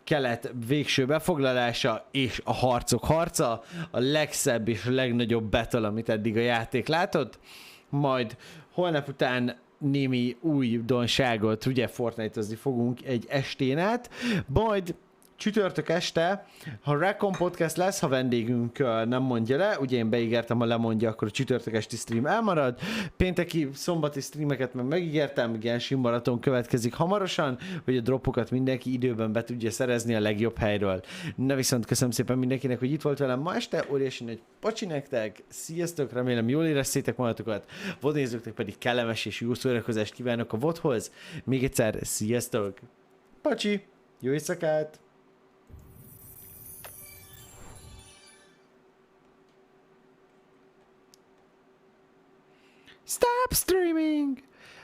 kelet végső befoglalása és a harcok harca, a legszebb és legnagyobb battle, amit eddig a játék látott. Majd holnap után némi újdonságot, ugye Fortnite-ozni fogunk egy estén át, majd csütörtök este, ha Recon Podcast lesz, ha vendégünk nem mondja le, ugye én beígértem, ha lemondja, akkor a csütörtök esti stream elmarad. Pénteki, szombati streameket meg megígértem, Genshin maraton következik hamarosan, hogy a dropokat mindenki időben be tudja szerezni a legjobb helyről. Na viszont köszönöm szépen mindenkinek, hogy itt volt velem ma este, óriási nagy pacsi nektek, sziasztok, remélem jól éreztétek magatokat, vodnézőknek pedig kellemes és jó szórakozást kívánok a vodhoz. Még egyszer, sziasztok! Pacsi, jó éjszakát! Stop streaming!